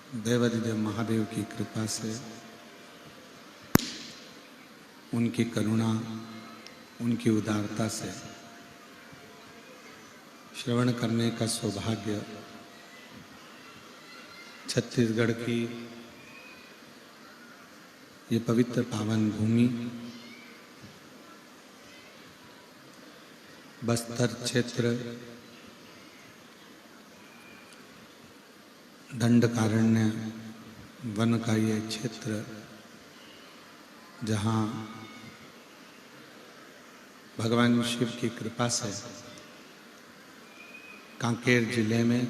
देवाधिदेव महादेव की कृपा से, उनकी करुणा, उनकी उदारता से श्रवण करने का सौभाग्य छत्तीसगढ़ की ये पवित्र पावन भूमि बस्तर क्षेत्र दंडकारण्य वन का ये क्षेत्र, जहाँ भगवान शिव की कृपा से कांकेर जिले में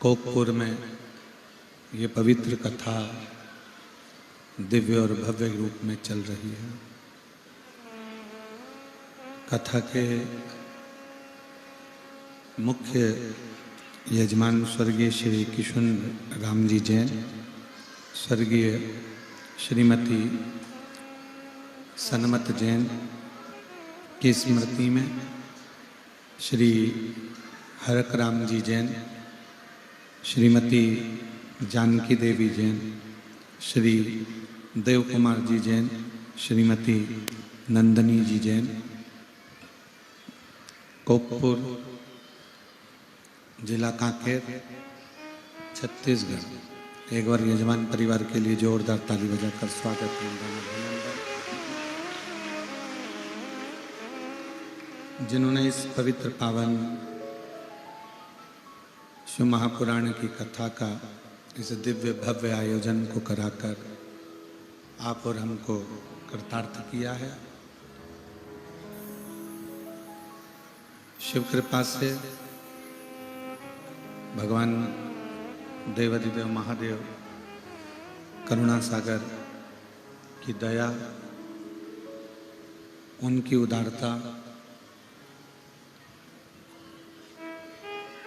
कोकपुर में ये पवित्र कथा दिव्य और भव्य रूप में चल रही है। कथा के मुख्य यजमान स्वर्गीय श्री किशुन राम जी जैन, स्वर्गीय श्रीमती सनमत जैन की स्मृति में श्री हरक राम जी जैन, श्रीमती जानकी देवी जैन, श्री देव कुमार जी जैन, श्रीमती नंदनी जी जैन, कोकपुर, जिला कांकेर, छत्तीसगढ़। एक बार यजमान परिवार के लिए जोरदार ताली बजाकर स्वागत अभिनंदन। जिन्होंने इस पवित्र पावन शिव महापुराण की कथा का इस दिव्य भव्य आयोजन को कराकर आप और हमको कृतार्थ किया है। शिव कृपा से भगवान देवाधिदेव महादेव करुणा सागर की दया, उनकी उदारता,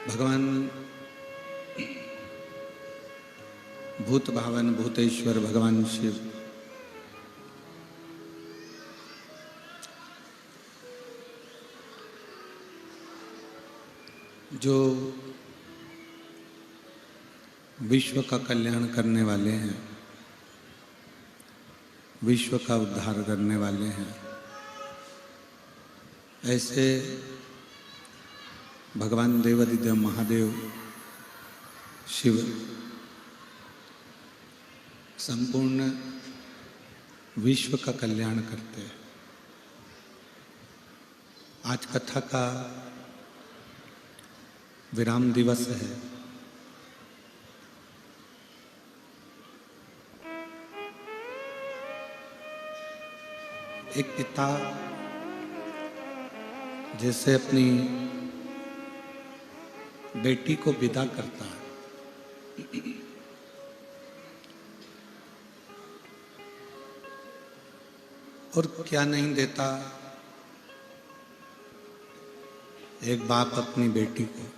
भगवान भूत भावन भूतेश्वर भगवान शिव जो विश्व का कल्याण करने वाले हैं, विश्व का उद्धार करने वाले हैं, ऐसे भगवान देवाधिदेव महादेव शिव संपूर्ण विश्व का कल्याण करते हैं। आज कथा का विराम दिवस है। एक पिता जैसे अपनी बेटी को विदा करता है, और क्या नहीं देता एक बाप अपनी बेटी को।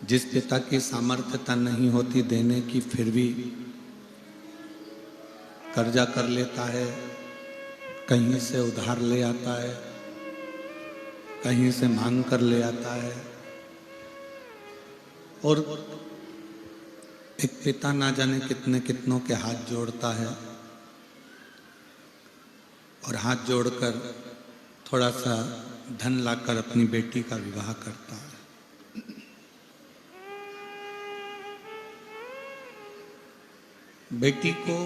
जिस पिता की सामर्थ्यता नहीं होती देने की, फिर भी कर्जा कर लेता है, कहीं से उधार ले आता है, कहीं से मांग कर ले आता है, और एक पिता ना जाने कितने कितनों के हाथ जोड़ता है, और हाथ जोड़कर थोड़ा सा धन लाकर अपनी बेटी का विवाह करता है। बेटी को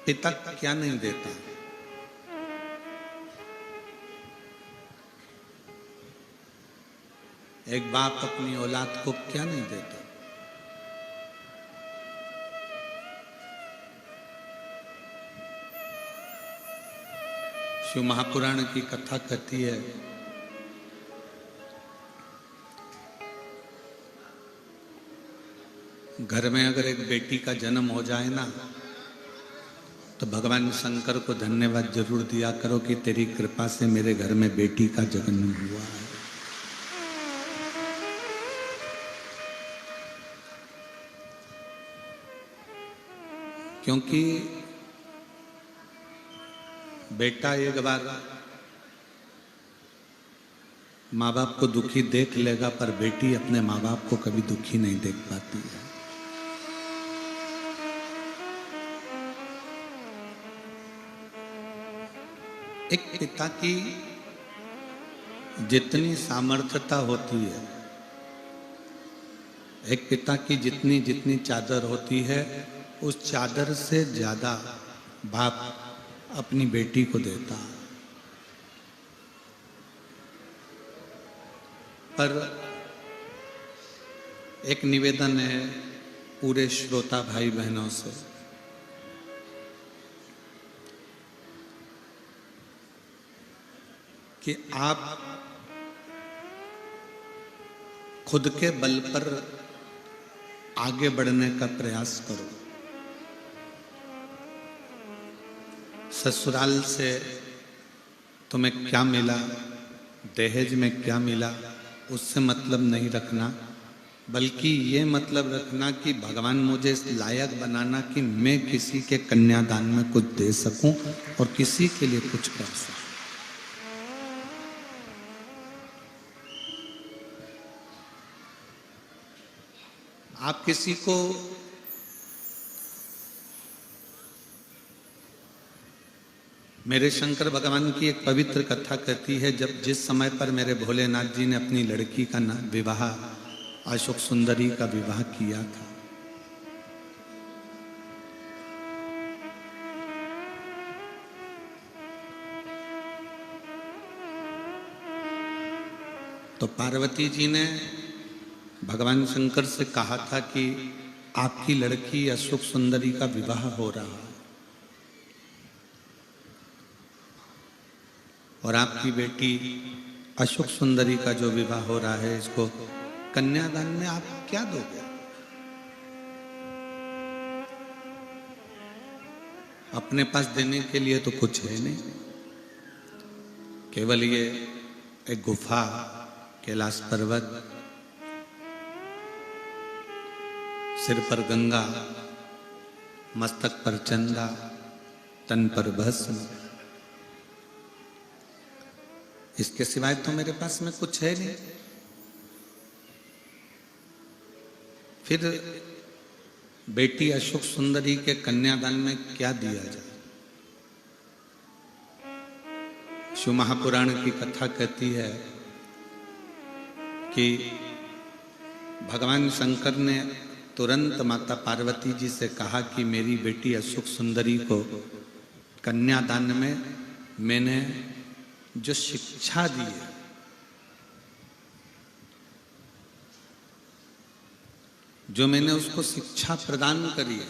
पिता क्या नहीं देता? एक बाप अपनी औलाद को क्या नहीं देता? शिव महापुराण की कथा कहती है, घर में अगर एक बेटी का जन्म हो जाए ना, तो भगवान शंकर को धन्यवाद जरूर दिया करो कि तेरी कृपा से मेरे घर में बेटी का जन्म हुआ है। क्योंकि बेटा एक बार माँ बाप को दुखी देख लेगा, पर बेटी अपने माँ बाप को कभी दुखी नहीं देख पाती है। एक पिता की जितनी सामर्थ्यता होती है, एक पिता की जितनी जितनी चादर होती है, उस चादर से ज्यादा बाप अपनी बेटी को देता। पर एक निवेदन है पूरे श्रोता भाई बहनों से, कि आप खुद के बल पर आगे बढ़ने का प्रयास करो। ससुराल से तुम्हें क्या मिला, दहेज में क्या मिला, उससे मतलब नहीं रखना, बल्कि ये मतलब रखना कि भगवान मुझे इस लायक बनाना कि मैं किसी के कन्यादान में कुछ दे सकूं और किसी के लिए कुछ कर सकूं। आप किसी को मेरे शंकर भगवान की एक पवित्र कथा कहती है, जब जिस समय पर मेरे भोलेनाथ जी ने अपनी लड़की का विवाह अशोक सुंदरी का विवाह किया था, तो पार्वती जी ने भगवान शंकर से कहा था कि आपकी लड़की अशोक सुंदरी का विवाह हो रहा है और आपकी बेटी अशोक सुंदरी का जो विवाह हो रहा है, इसको कन्यादान में आप क्या दोगे? अपने पास देने के लिए तो कुछ है नहीं, केवल ये एक गुफा, कैलाश पर्वत, सिर पर गंगा, मस्तक पर चंदा, तन पर भस्म, इसके सिवाय तो मेरे पास में कुछ है नहीं। फिर बेटी अशोक सुंदरी के कन्यादान में क्या दिया जाए? शिव महापुराण की कथा कहती है कि भगवान शंकर ने तुरंत माता पार्वती जी से कहा कि मेरी बेटी अशोक सुंदरी को कन्यादान में मैंने जो शिक्षा दी है, जो मैंने उसको शिक्षा प्रदान करी है,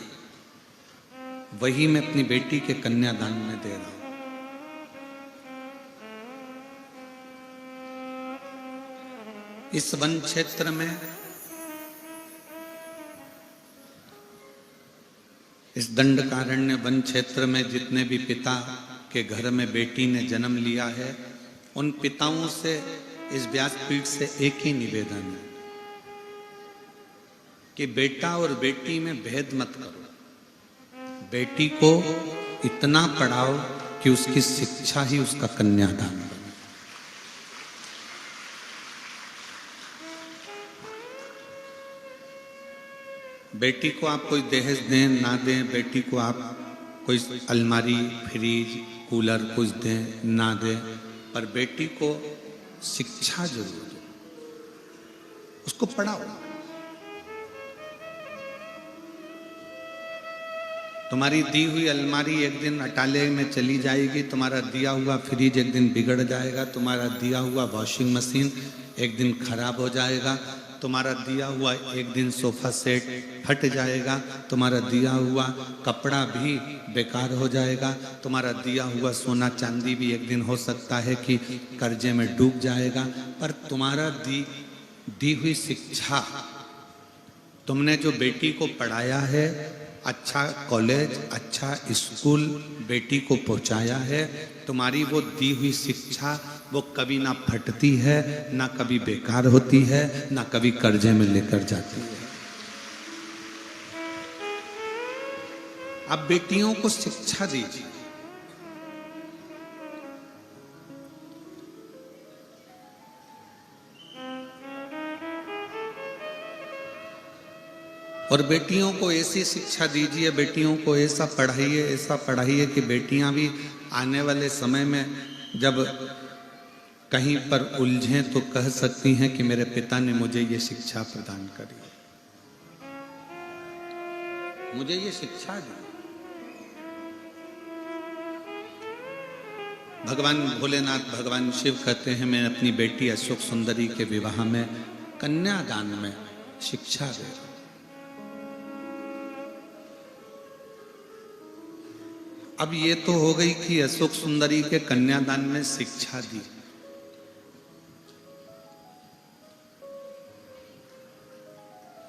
वही मैं अपनी बेटी के कन्यादान में दे रहा हूं। इस वन क्षेत्र में, इस दंडकारण्य वन क्षेत्र में जितने भी पिता के घर में बेटी ने जन्म लिया है, उन पिताओं से इस व्यासपीठ से एक ही निवेदन है कि बेटा और बेटी में भेद मत करो। बेटी को इतना पढ़ाओ कि उसकी शिक्षा ही उसका कन्यादान बने। बेटी को आप कोई दहेज दें ना दें, बेटी को आप कोई अलमारी, फ्रिज, कूलर कुछ दें ना दें, पर बेटी को शिक्षा जरूर दो, उसको पढ़ाओ। तुम्हारी दी हुई अलमारी एक दिन अटाले में चली जाएगी, तुम्हारा दिया हुआ फ्रिज एक दिन बिगड़ जाएगा, तुम्हारा दिया हुआ वॉशिंग मशीन एक दिन खराब हो जाएगा, तुम्हारा दिया हुआ एक दिन सोफा सेट फट जाएगा, तुम्हारा दिया हुआ कपड़ा भी बेकार हो जाएगा, तुम्हारा दिया हुआ सोना चांदी भी एक दिन हो सकता है कि कर्जे में डूब जाएगा, पर तुम्हारा दी हुई शिक्षा, तुमने जो बेटी को पढ़ाया है, अच्छा कॉलेज, अच्छा स्कूल बेटी को पहुंचाया है, तुम्हारी वो दी हुई शिक्षा वो कभी ना फटती है, ना कभी बेकार होती है, ना कभी कर्जे में लेकर जाती है। आप बेटियों को शिक्षा दीजिए। और बेटियों को ऐसी शिक्षा दीजिए, बेटियों को ऐसा पढ़ाइए कि बेटियां भी आने वाले समय में जब कहीं पर उलझें तो कह सकती हैं कि मेरे पिता ने मुझे ये शिक्षा प्रदान करी, मुझे ये शिक्षा दी। भगवान भोलेनाथ, भगवान शिव कहते हैं मैं अपनी बेटी अशोक सुंदरी के विवाह में कन्यादान में शिक्षा दे रहा हूं। अब ये तो हो गई कि अशोक सुंदरी के कन्यादान में शिक्षा दी,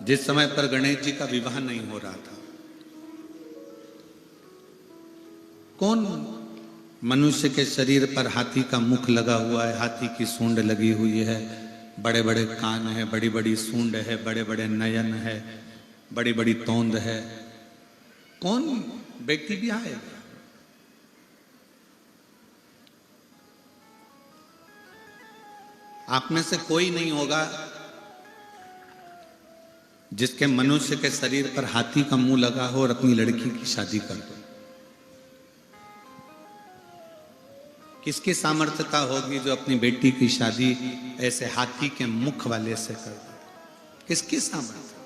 जिस समय पर गणेश जी का विवाह नहीं हो रहा था, कौन मनुष्य के शरीर पर हाथी का मुख लगा हुआ है, हाथी की सूंड लगी हुई है, बड़े बड़े कान है, बड़ी बड़ी सूंड है, बड़े बड़े नयन है, बड़ी बड़ी तोंद है, कौन बेटी भी आएगा? आप में से कोई नहीं होगा जिसके मनुष्य के शरीर पर हाथी का मुंह लगा हो और अपनी लड़की की शादी कर दो। किसकी सामर्थ्यता होगी जो अपनी बेटी की शादी ऐसे हाथी के मुख वाले से कर दे? किसकी सामर्थ्य?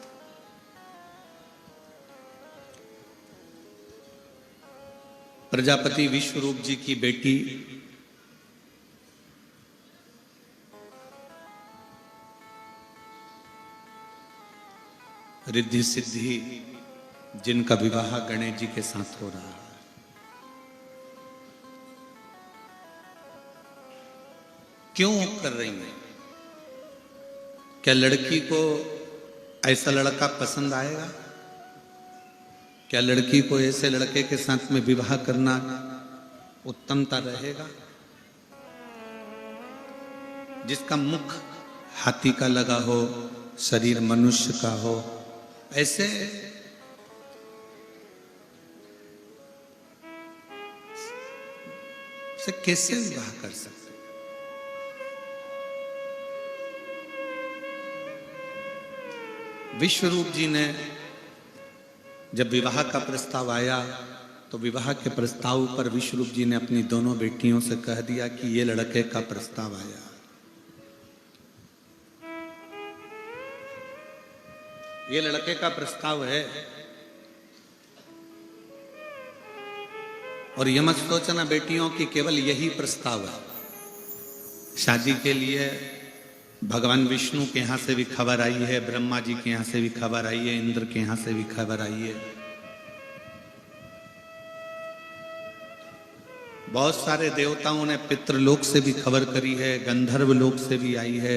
प्रजापति विश्वरूप जी की बेटी रिद्धि सिद्धि, जिनका विवाह गणेश जी के साथ हो रहा है, क्यों कर रही है? क्या लड़की को ऐसा लड़का पसंद आएगा? क्या लड़की को ऐसे लड़के के साथ में विवाह करना उत्तमता रहेगा जिसका मुख हाथी का लगा हो, शरीर मनुष्य का हो? ऐसे से कैसे विवाह कर सकते? विश्वरूप जी ने जब विवाह का प्रस्ताव आया तो विवाह के प्रस्ताव पर विश्वरूप जी ने अपनी दोनों बेटियों से कह दिया कि ये लड़के का प्रस्ताव आया, ये लड़के का प्रस्ताव है, और ये मत सोचना बेटियों की केवल यही प्रस्ताव है। शादी के लिए भगवान विष्णु के यहां से भी खबर आई है, ब्रह्मा जी के यहां से भी खबर आई है, इंद्र के यहां से भी खबर आई है, बहुत सारे देवताओं ने पितृलोक से भी खबर करी है, गंधर्व लोक से भी आई है,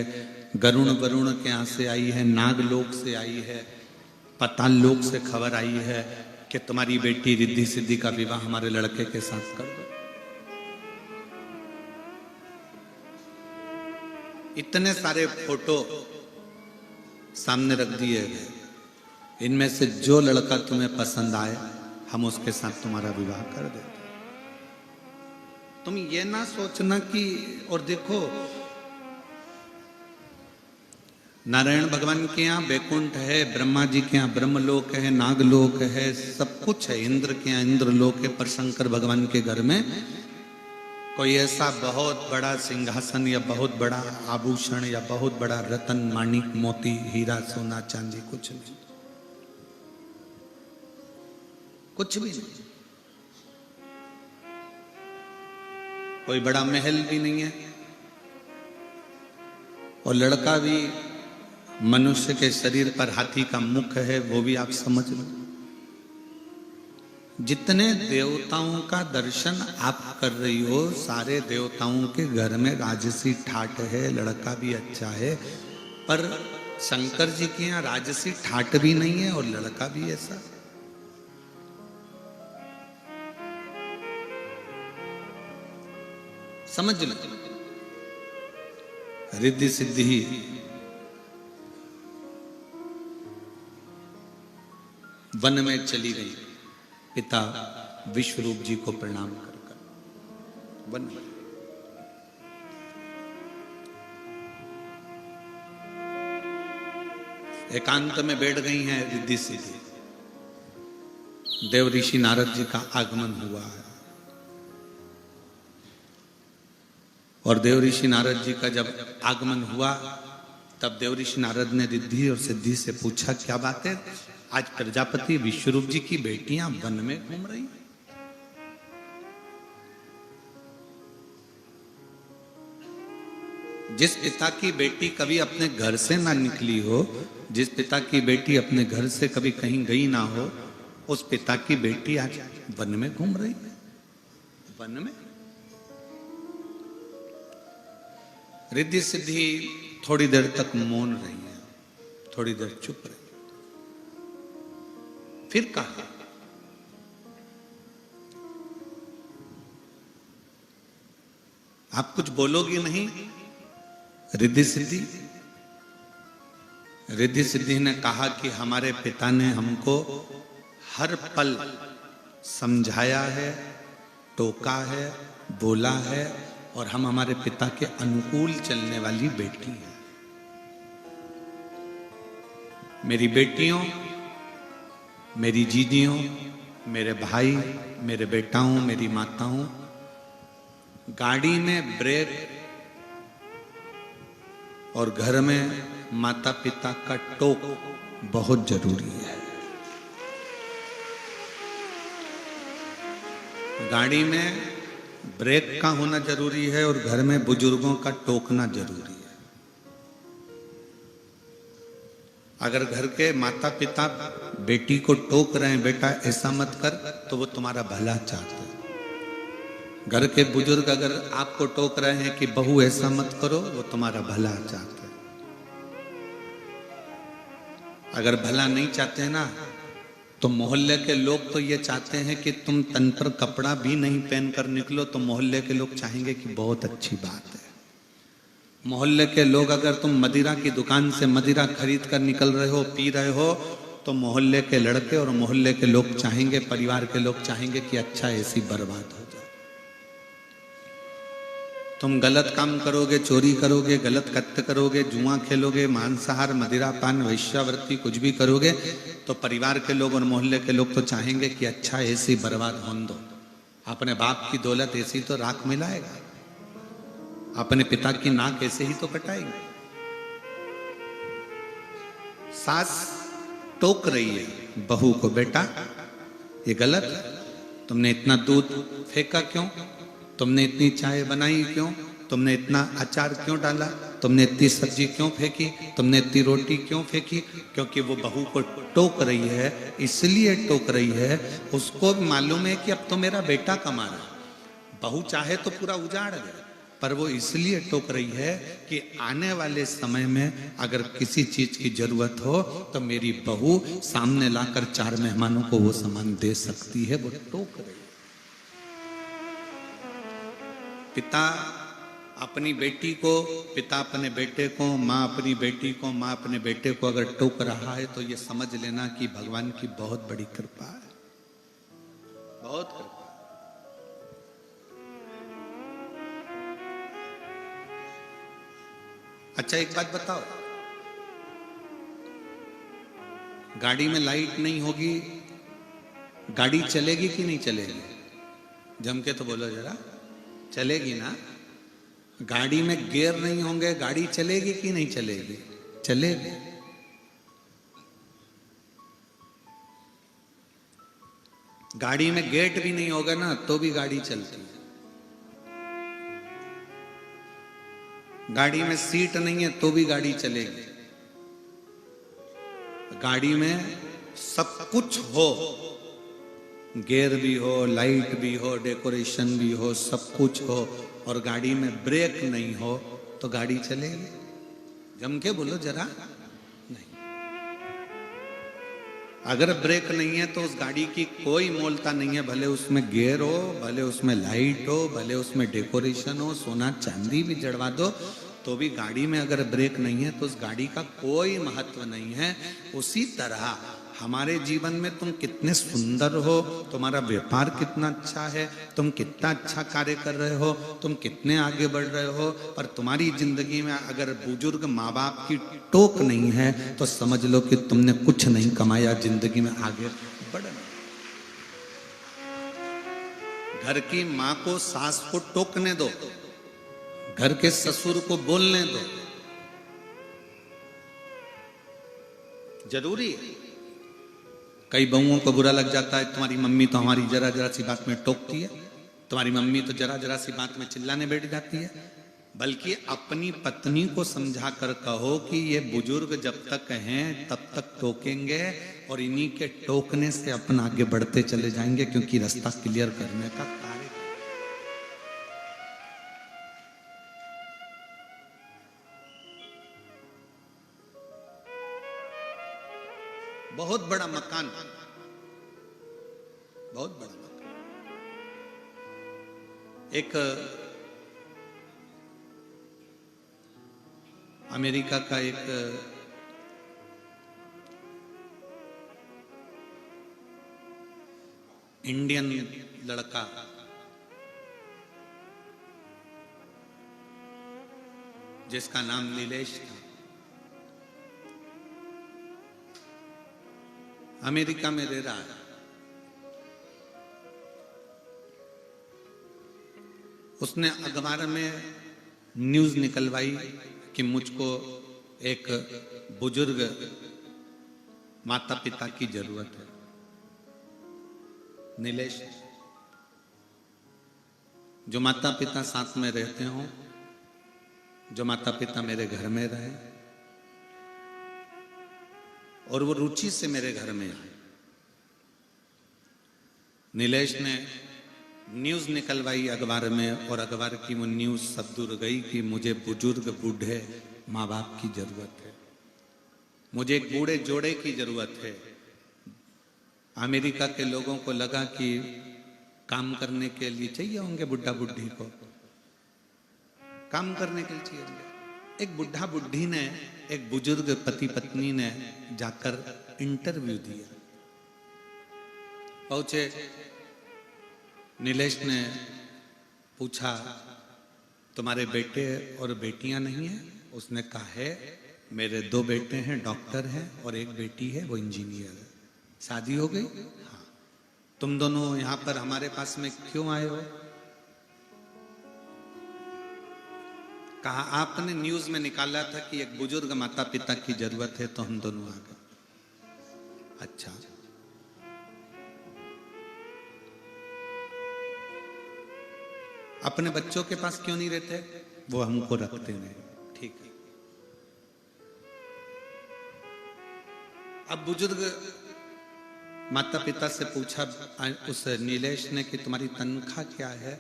गरुण वरुण के यहां से आई है, नागलोक से आई है, पाताल लोक से खबर आई है कि तुम्हारी बेटी रिद्धि सिद्धि का विवाह हमारे लड़के के साथ कर दो। इतने सारे फोटो सामने रख दिए गए, इनमें से जो लड़का तुम्हें पसंद आए हम उसके साथ तुम्हारा विवाह कर देते। तुम ये ना सोचना कि, और देखो नारायण भगवान के यहाँ बैकुंठ है, ब्रह्मा जी के यहाँ ब्रह्मलोक है, नागलोक है, सब कुछ है, इंद्र के यहाँ इंद्रलोक है, पर शंकर भगवान के घर में कोई ऐसा बहुत बड़ा सिंहासन या बहुत बड़ा आभूषण या बहुत बड़ा रतन माणिक मोती हीरा सोना चांदी कुछ नहीं, कुछ भी नहीं। कोई बड़ा महल भी नहीं है, और लड़का भी मनुष्य के शरीर पर हाथी का मुख है, वो भी आप समझ लो। जितने देवताओं का दर्शन आप कर रही हो, सारे देवताओं के घर में राजसी ठाट है, लड़का भी अच्छा है, पर शंकर जी के यहाँ राजसी ठाट भी नहीं है और लड़का भी ऐसा। समझ लो, रिद्धि सिद्धि वन में चली गई, पिता विश्वरूप जी को प्रणाम कर वन में। एकांत में बैठ गई हैं रिद्धि सिद्धि। देव ऋषि नारद जी का आगमन हुआ है और देव ऋषि नारद जी का जब आगमन हुआ तब देव ऋषि नारद ने रिद्धि और सिद्धि से पूछा, क्या बात है, आज प्रजापति विश्वरूप जी की बेटियां वन में घूम रही हैं? जिस पिता की बेटी कभी अपने घर से ना निकली हो, जिस पिता की बेटी अपने घर से कभी कहीं गई ना हो, उस पिता की बेटी आज वन में घूम रही है। वन में रिद्धि सिद्धि थोड़ी देर तक मौन रही है, थोड़ी देर चुप रही, फिर कहा, आप कुछ बोलोगी नहीं? रिद्धि सिद्धि ने कहा कि हमारे पिता ने हमको हर पल समझाया है, टोका है, बोला है और हम हमारे पिता के अनुकूल चलने वाली बेटी हैं। मेरी बेटियों, मेरी जीजियों, मेरे भाई, मेरे बेटाओं, मेरी माताओं, गाड़ी में ब्रेक और घर में माता पिता का टोक बहुत जरूरी है। गाड़ी में ब्रेक का होना जरूरी है और घर में बुजुर्गों का टोकना जरूरी है। अगर घर के माता पिता बेटी को टोक रहे हैं, बेटा ऐसा मत कर, तो वो तुम्हारा भला चाहते हैं। घर के बुजुर्ग अगर आपको टोक रहे हैं कि बहू ऐसा मत करो, वो तुम्हारा भला चाहते हैं। अगर भला नहीं चाहते हैं ना, तो मोहल्ले के लोग तो ये चाहते हैं कि तुम तन पर कपड़ा भी नहीं पहनकर निकलो, तो मोहल्ले के लोग चाहेंगे कि बहुत अच्छी बात है। मोहल्ले के लोग अगर तुम मदिरा की दुकान से मदिरा खरीद कर निकल रहे हो, पी रहे हो, तो मोहल्ले के लड़के और मोहल्ले के लोग चाहेंगे, परिवार के लोग चाहेंगे कि अच्छा ऐसी बर्बाद हो जाए। तुम गलत काम करोगे, चोरी करोगे, गलत कृत्य करोगे, जुआ खेलोगे, मांसाहार, मदिरा पान, वैश्यावृत्ति कुछ भी करोगे, तो परिवार के लोग और मोहल्ले के लोग तो चाहेंगे कि अच्छा ऐसी बर्बाद होने दो। अपने बाप की दौलत ऐसी तो राख मिलाएगा, अपने पिता की नाक ऐसे ही तो कटाएगी। सास टोक रही है बहू को, बेटा ये गलत, तुमने इतना दूध फेंका क्यों, तुमने इतनी चाय बनाई क्यों, तुमने इतना अचार क्यों डाला, तुमने इतनी सब्जी क्यों फेंकी, तुमने इतनी रोटी क्यों फेंकी? क्योंकि वो बहू को टोक रही है, इसलिए टोक रही है, उसको मालूम है कि अब तो मेरा बेटा कमा रहा है। बहू चाहे तो पूरा उजाड़ दे, पर वो इसलिए टोक रही है कि आने वाले समय में अगर किसी चीज की जरूरत हो तो मेरी बहू सामने लाकर 4 मेहमानों को वो सामान दे सकती है। वो टोक रही है। पिता अपनी बेटी को, पिता अपने बेटे को, माँ अपनी बेटी को, माँ अपने बेटे को अगर टोक रहा है तो ये समझ लेना कि भगवान की बहुत बड़ी कृपा है, बहुत कृपा। अच्छा एक बात बताओ, गाड़ी में लाइट नहीं होगी, गाड़ी चलेगी कि नहीं चलेगी? जम के तो बोलो जरा, चलेगी ना? गाड़ी में गियर नहीं होंगे, गाड़ी चलेगी कि नहीं चलेगी? चलेगी। गाड़ी में गेट भी नहीं होगा ना तो भी गाड़ी चलती है। गाड़ी में सीट नहीं है तो भी गाड़ी चलेगी। गाड़ी में सब कुछ हो, गियर भी हो, लाइट भी हो, डेकोरेशन भी हो, सब कुछ हो, और गाड़ी में ब्रेक नहीं हो तो गाड़ी चलेगी? जम के बोलो जरा, नहीं। अगर ब्रेक नहीं है तो उस गाड़ी की कोई मोलता नहीं है, भले उसमें गियर हो, भले उसमें लाइट हो, भले उसमें डेकोरेशन हो, सोना चांदी भी जड़वा दो, तो भी गाड़ी में अगर ब्रेक नहीं है तो उस गाड़ी का कोई महत्व नहीं है। उसी तरह हमारे जीवन में तुम कितने सुंदर हो, तुम्हारा व्यापार कितना अच्छा है, तुम कितना अच्छा कार्य कर रहे हो, तुम कितने आगे बढ़ रहे हो, पर तुम्हारी जिंदगी में अगर बुजुर्ग माँ बाप की टोक नहीं है तो समझ लो कि तुमने कुछ नहीं कमाया, जिंदगी में आगे बढ़ना। घर की माँ को, सास को टोकने दो, घर के ससुर को बोलने दो, जरूरी है। कई बहुओं को बुरा लग जाता है, तुम्हारी मम्मी तो हमारी जरा जरा सी बात में टोकती है, तुम्हारी मम्मी तो जरा जरा सी बात में चिल्लाने बैठ जाती है। बल्कि अपनी पत्नी को समझा कर कहो कि ये बुजुर्ग जब तक हैं तब तक टोकेंगे और इन्हीं के टोकने से अपन आगे बढ़ते चले जाएंगे, क्योंकि रास्ता क्लियर करने का कार्य। बहुत बड़ा मकान, बहुत बड़ा मकान। एक अमेरिका का एक इंडियन लड़का जिसका नाम नीलेश था, अमेरिका में रह रहा है। उसने अखबार में न्यूज निकलवाई कि मुझको एक बुजुर्ग माता पिता की जरूरत है। नीलेश, जो माता पिता साथ में रहते हो, जो माता पिता मेरे घर में रहे और वो रुचि से मेरे घर में आए। नीलेश ने न्यूज निकलवाई अखबार में और अखबार की वो न्यूज सब दूर गई कि मुझे बुजुर्ग बूढ़े माँ बाप की जरूरत है, मुझे एक बूढ़े जोड़े की जरूरत है। अमेरिका के लोगों को लगा कि काम करने के लिए चाहिए होंगे, बुढ़ा बुढ़ी को काम करने के लिए चाहिए होंगे। एक बुढ़ा बुढ़ी ने, एक बुजुर्ग पति पत्नी ने जाकर इंटरव्यू दिया। पहुंचे, नीलेश ने पूछा तुम्हारे बेटे और बेटियां नहीं है? उसने कहा है मेरे 2 बेटे हैं, डॉक्टर हैं, और एक बेटी है वो इंजीनियर है। शादी हो गई? हाँ। तुम दोनों यहां पर हमारे पास में क्यों आए हो? कहा आपने न्यूज में निकाला था कि एक बुजुर्ग माता पिता की जरूरत है तो हम दोनों आ गए। अच्छा, अपने बच्चों के पास क्यों नहीं रहते? वो हमको रखते नहीं। ठीक है। अब बुजुर्ग माता पिता से पूछा उस नीलेश ने कि तुम्हारी तनख्वाह क्या है?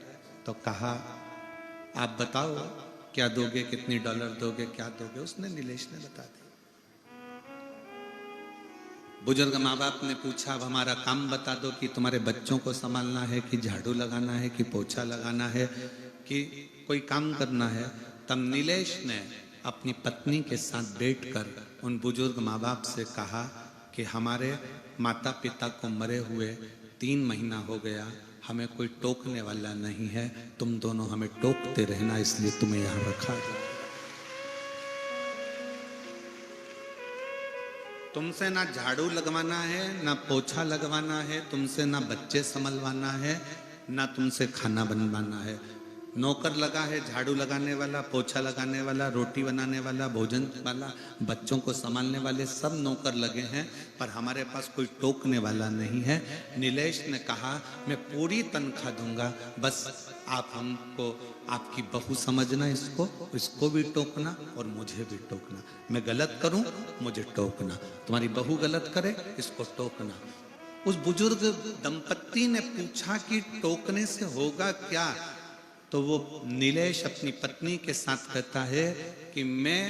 तो कहा आप बताओ क्या दोगे, कितनी डॉलर दोगे, क्या दोगे? उसने, नीलेश ने बता दिया। बुजुर्ग माँ बाप ने पूछा अब हमारा काम बता दो कि तुम्हारे बच्चों को संभालना है कि झाड़ू लगाना है कि पोछा लगाना है कि कोई काम करना है। तब नीलेश ने अपनी पत्नी के साथ बैठकर उन बुजुर्ग माँ बाप से कहा कि हमारे माता पिता को मरे हुए 3 महीना हो गया, हमें कोई टोकने वाला नहीं है, तुम दोनों हमें टोकते रहना, इसलिए तुम्हें यहां रखा गया। तुमसे ना झाड़ू लगवाना है, ना पोछा लगवाना है, तुमसे ना बच्चे संभलवाना है, ना तुमसे खाना बनवाना है। नौकर लगा है, झाड़ू लगाने वाला, पोछा लगाने वाला, रोटी बनाने वाला, भोजन वाला, बच्चों को संभालने वाले, सब नौकर लगे हैं, पर हमारे पास कोई टोकने वाला नहीं है। नीलेश ने कहा मैं पूरी तनख्वाह दूंगा, बस आप हमको आपकी बहू समझना, इसको भी टोकना और मुझे भी टोकना। मैं गलत करूं मुझे टोकना, तुम्हारी बहू गलत करे इसको टोकना। उस बुजुर्ग दंपत्ति ने पूछा कि टोकने से होगा क्या? तो वो नीलेश अपनी पत्नी के साथ कहता है कि मैं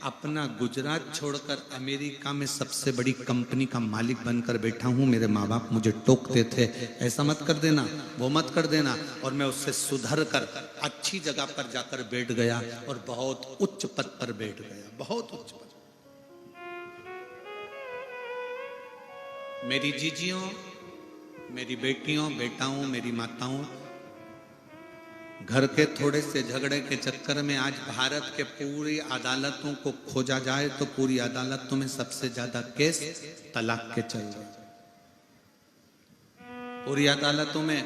अपना गुजरात छोड़कर अमेरिका में सबसे बड़ी कंपनी का मालिक बनकर बैठा हूं, मेरे माँ बाप मुझे टोकते थे, ऐसा मत कर देना, वो मत कर देना, और मैं उससे सुधर कर अच्छी जगह पर जाकर बैठ गया और बहुत उच्च पद पर बैठ गया, बहुत उच्च पद। मेरी जीजियों, मेरी बेटियों, बेटाओं, मेरी माताओं, घर के थोड़े से झगड़े के चक्कर में आज भारत के पूरी अदालतों को खोजा जाए तो पूरी अदालतों में सबसे ज्यादा केस तलाक के चल रहे। पूरी अदालतों में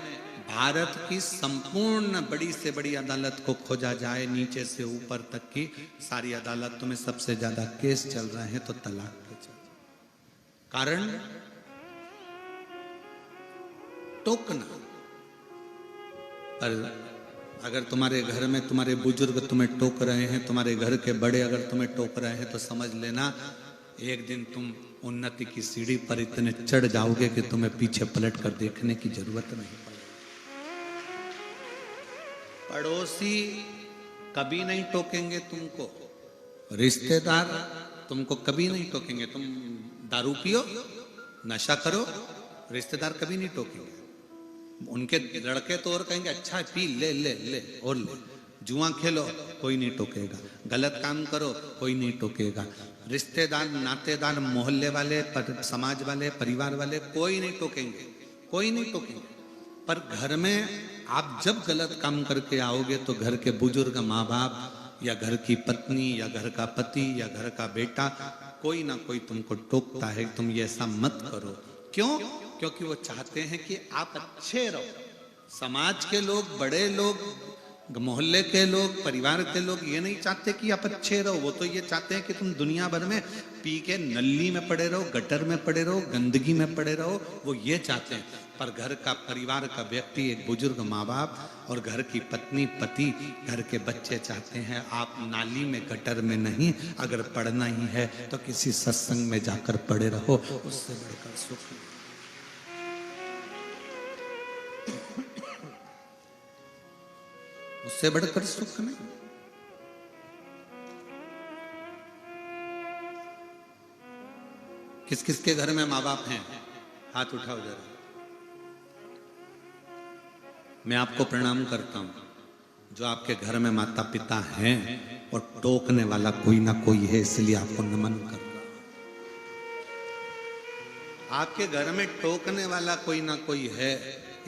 भारत की संपूर्ण बड़ी से बड़ी अदालत को खोजा जाए, नीचे से ऊपर तक की सारी अदालतों में सबसे ज्यादा केस चल रहे हैं तो तलाक के चल रहे। कारण टोकना। पर अगर तुम्हारे घर में तुम्हारे बुजुर्ग तुम्हें टोक रहे हैं, तुम्हारे घर के बड़े अगर तुम्हें टोक रहे हैं, तो समझ लेना एक दिन तुम उन्नति की सीढ़ी पर इतने चढ़ जाओगे कि तुम्हें पीछे पलट कर देखने की जरूरत नहीं पड़ेगी। पड़ोसी कभी नहीं टोकेंगे तुमको, रिश्तेदार तुमको कभी नहीं टोकेंगे। तुम दारू पियो, नशा करो, रिश्तेदार कभी नहीं टोकेंगे। उनके लड़के तो और कहेंगे अच्छा पी ले ले ले और ले। जुआ खेलो, कोई नहीं टोकेगा। गलत काम करो, कोई नहीं टोकेगा। रिश्तेदार, नातेदार, मोहल्ले वाले, समाज वाले, परिवार वाले कोई नहीं टोकेंगे, कोई नहीं टोकेंगे। पर घर में आप जब गलत काम करके आओगे तो घर के बुजुर्ग, माँ बाप या घर की पत्नी या घर का पति या घर का बेटा, कोई ना कोई तुमको टोकता है तुम ये ऐसा मत करो। क्यों? क्योंकि वो चाहते हैं कि आप अच्छे रहो। समाज के लोग, बड़े लोग, मोहल्ले के लोग, परिवार के लोग ये नहीं चाहते कि आप अच्छे रहो। वो तो ये चाहते हैं कि तुम दुनिया भर में पी के नल्ली में पड़े रहो, गटर में पड़े रहो, गंदगी में पड़े रहो। वो ये चाहते हैं। पर घर का, परिवार का व्यक्ति, एक बुजुर्ग, माँ बाप और घर की पत्नी, पति, घर के बच्चे चाहते हैं आप नाली में, गटर में नहीं। अगर पढ़ना ही है तो किसी सत्संग में जाकर पड़े रहो, उससे बढ़कर सुख नहीं। उससे बढ़कर सुख नहीं। किस किस के घर में माँ बाप हैं? हाथ उठाओ जरा। मैं आपको प्रणाम करता हूं। जो आपके घर में माता पिता हैं और टोकने वाला कोई ना कोई है, इसलिए आपको नमन कर रहा हूं। आपके घर में टोकने वाला कोई ना कोई है,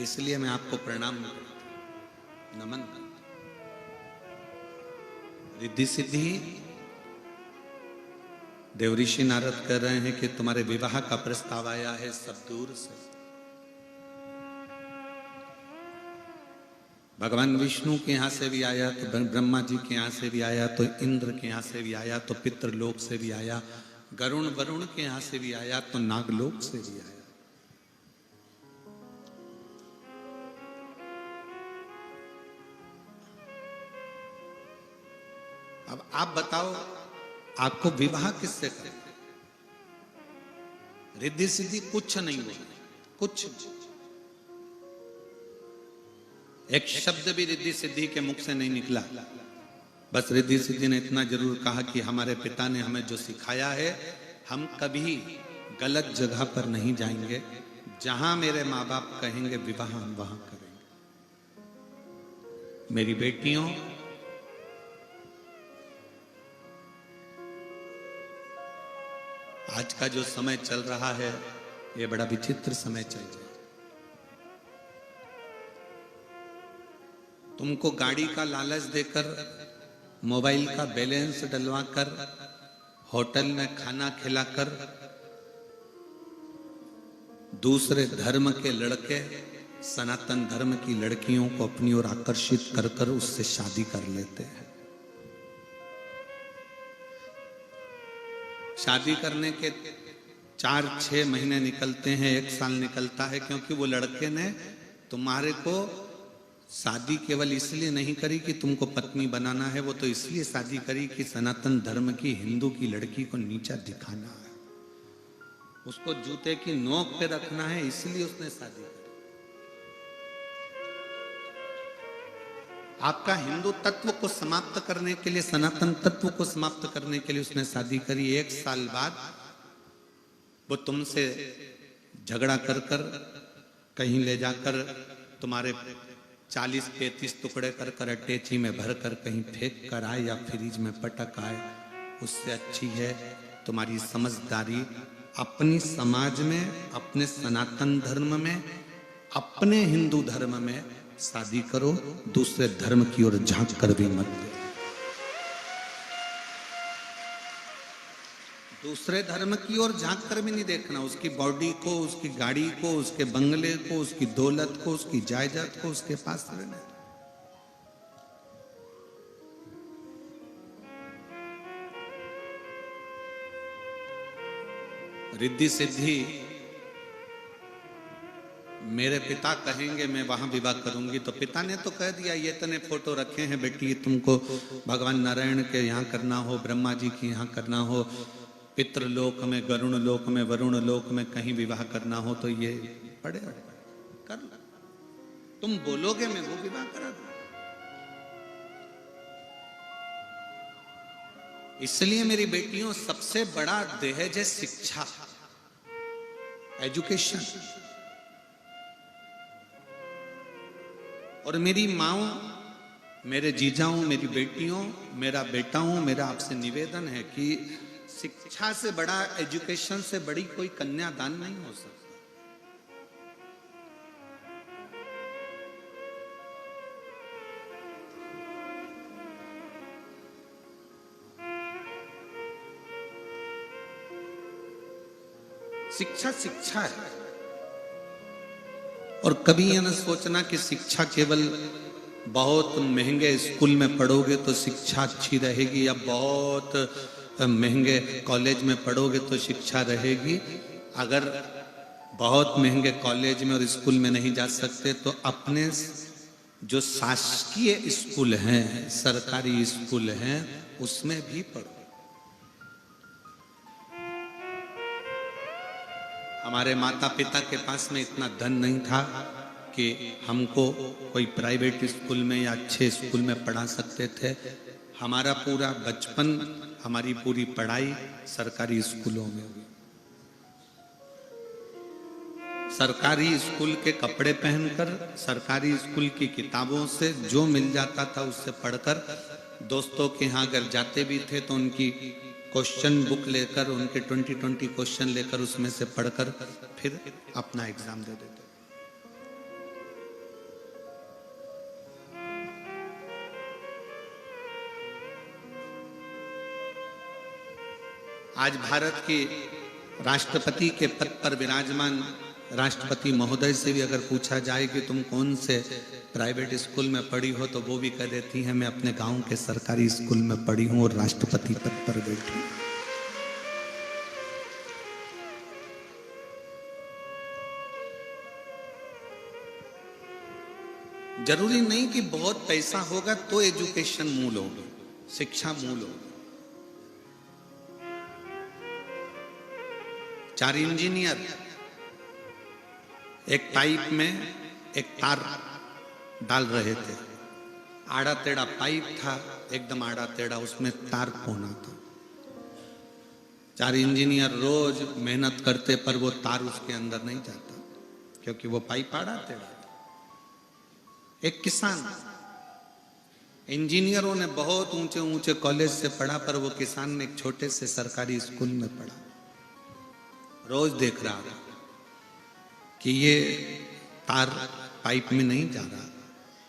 इसलिए मैं आपको प्रणाम करता हूं, नमन करता हूं। रिद्धि सिद्धि, देवऋषि नारद कह रहे हैं कि तुम्हारे विवाह का प्रस्ताव आया है सब दूर से। भगवान विष्णु के यहां से भी आया, तो ब्रह्मा जी के यहां से भी आया, तो इंद्र के यहां से भी आया, तो पितृलोक से भी आया, गरुण वरुण के यहां से भी आया, तो नागलोक से भी आया। अब आप बताओ, आपको विवाह किससे करें? रिद्धि सिद्धि कुछ नहीं हुई, कुछ। एक शब्द भी रिद्धि सिद्धि के मुख से नहीं निकला। बस रिद्धि सिद्धि ने इतना जरूर कहा कि हमारे पिता ने हमें जो सिखाया है, हम कभी गलत जगह पर नहीं जाएंगे। जहां मेरे माँ बाप कहेंगे विवाह, हम वहां करेंगे। मेरी बेटियों, आज का जो समय चल रहा है, ये बड़ा विचित्र समय चल रहा है। तुमको गाड़ी का लालच देकर, मोबाइल का बैलेंस डलवाकर, होटल में खाना खिलाकर, दूसरे धर्म के लड़के सनातन धर्म की लड़कियों को अपनी ओर आकर्षित कर कर उससे शादी कर लेते हैं। शादी करने के 4-6 महीने निकलते हैं, 1 साल निकलता है, क्योंकि वो लड़के ने तुम्हारे को शादी केवल इसलिए नहीं करी कि तुमको पत्नी बनाना है, वो तो इसलिए शादी करी कि सनातन धर्म की, हिंदू की लड़की को नीचा दिखाना है, उसको जूते की नोक पे रखना है, इसलिए उसने शादी करी। आपका हिंदू तत्व को समाप्त करने के लिए, सनातन तत्व को समाप्त करने के लिए उसने शादी करी। 1 साल बाद वो तुमसे झगड़ा कर कर कहीं ले जाकर तुम्हारे 40-35 टुकड़े कर कर अटैची में भर कर कहीं फेंक कर आए या फ्रिज में पटक आए। उससे अच्छी है तुम्हारी समझदारी अपनी समाज में, अपने सनातन धर्म में, अपने हिंदू धर्म में शादी करो, दूसरे धर्म की ओर झांक कर भी मत दो। दूसरे धर्म की ओर झांक कर भी नहीं देखना, उसकी बॉडी को, उसकी गाड़ी को, उसके बंगले को, उसकी दौलत को, उसकी जायदाद को उसके पास रहना। रिद्धि सिद्धि मेरे पिता कहेंगे मैं वहां विवाह करूंगी, तो पिता ने तो कह दिया ये तने फोटो रखे हैं बेटी, तुमको भगवान नारायण के यहाँ करना हो, ब्रह्मा जी के यहाँ करना हो, पितृलोक में, गरुण लोक में, वरुण लोक में कहीं विवाह करना हो तो ये पड़े कर लो। तुम बोलोगे मैं वो विवाह करा दूं। इसलिए मेरी बेटियों, सबसे बड़ा दहेज है शिक्षा, एजुकेशन। और मेरी माओ, मेरे जीजाओं, मेरी बेटियों, मेरा बेटा हूं, मेरा आपसे निवेदन है कि शिक्षा से बड़ा, एजुकेशन से बड़ी कोई कन्यादान नहीं हो सकता। शिक्षा शिक्षा है। और कभी यह न सोचना कि शिक्षा केवल बहुत महंगे स्कूल में पढ़ोगे तो शिक्षा अच्छी रहेगी, या बहुत महंगे कॉलेज में पढ़ोगे तो शिक्षा रहेगी। अगर बहुत महंगे कॉलेज में और स्कूल में नहीं जा सकते तो अपने जो शासकीय स्कूल हैं, सरकारी स्कूल हैं, उसमें भी पढ़ो। हमारे माता पिता के पास में इतना धन नहीं था कि हमको कोई प्राइवेट स्कूल में या अच्छे स्कूल में पढ़ा सकते थे। हमारा पूरा बचपन, हमारी पूरी पढ़ाई सरकारी स्कूलों में हुई। सरकारी स्कूल के कपड़े पहनकर, सरकारी स्कूल की किताबों से जो मिल जाता था उससे पढ़कर, दोस्तों के यहाँ अगर जाते भी थे तो उनकी क्वेश्चन बुक लेकर, उनके 20 क्वेश्चन लेकर उसमें से पढ़कर फिर अपना एग्जाम दे देते। आज भारत के राष्ट्रपति के पद पर विराजमान राष्ट्रपति महोदय से भी अगर पूछा जाए कि तुम कौन से प्राइवेट स्कूल में पढ़ी हो, तो वो भी कह देती हैं मैं अपने गांव के सरकारी स्कूल में पढ़ी हूं और राष्ट्रपति पद पर बैठी हूं। जरूरी नहीं कि बहुत पैसा होगा तो एजुकेशन मूल होगी, शिक्षा मूल होगी। 4 इंजीनियर एक पाइप में एक तार डाल रहे थे। आड़ा टेढ़ा पाइप था, एकदम आड़ा टेढ़ा, उसमें तार कोना था। 4 इंजीनियर रोज मेहनत करते पर वो तार उसके अंदर नहीं जाता, क्योंकि वो पाइप आड़ा टेढ़ा था। एक किसान, इंजीनियरों ने बहुत ऊंचे ऊंचे कॉलेज से पढ़ा, पर वो किसान ने एक छोटे से सरकारी स्कूल में पढ़ा। रोज देख रहा था कि ये तार पाइप में नहीं जा रहा।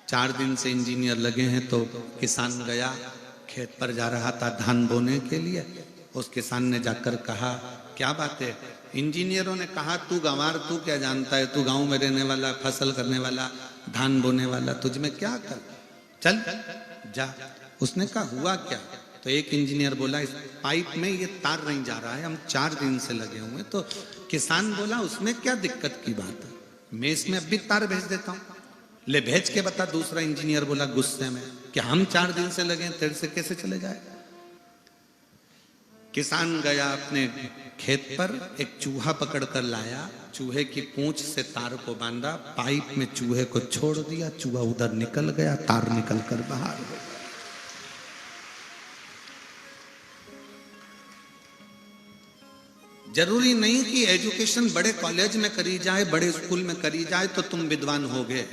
4 दिन से इंजीनियर लगे हैं, तो किसान गया, खेत पर जा रहा था धान बोने के लिए। उस किसान ने जाकर कहा क्या बात है? इंजीनियरों ने कहा तू गंवार, तू क्या जानता है, तू गांव में रहने वाला, फसल करने वाला, धान बोने वाला, तुझ में क्या कर, चल जा। उसने कहा हुआ क्या? तो एक इंजीनियर बोला इस पाइप में ये तार नहीं जा रहा है, हम 4 दिन से लगे हुए हैं। तो किसान बोला उसमें क्या दिक्कत की बात है, मैं इसमें अब भी तार भेज देता हूँ, ले भेज के बता। दूसरा इंजीनियर बोला गुस्से में कि हम 4 दिन से लगे हैं, तेरे से कैसे चले जाए। किसान गया अपने खेत पर, एक चूहा पकड़ कर लाया, चूहे की पूंछ से तार को बांधा, पाइप में चूहे को छोड़ दिया, चूहा उधर निकल गया, तार निकल कर बाहर हो गया। जरूरी नहीं कि एजुकेशन बड़े कॉलेज में करी जाए, बड़े स्कूल में करी जाए तो तुम विद्वान हो गए।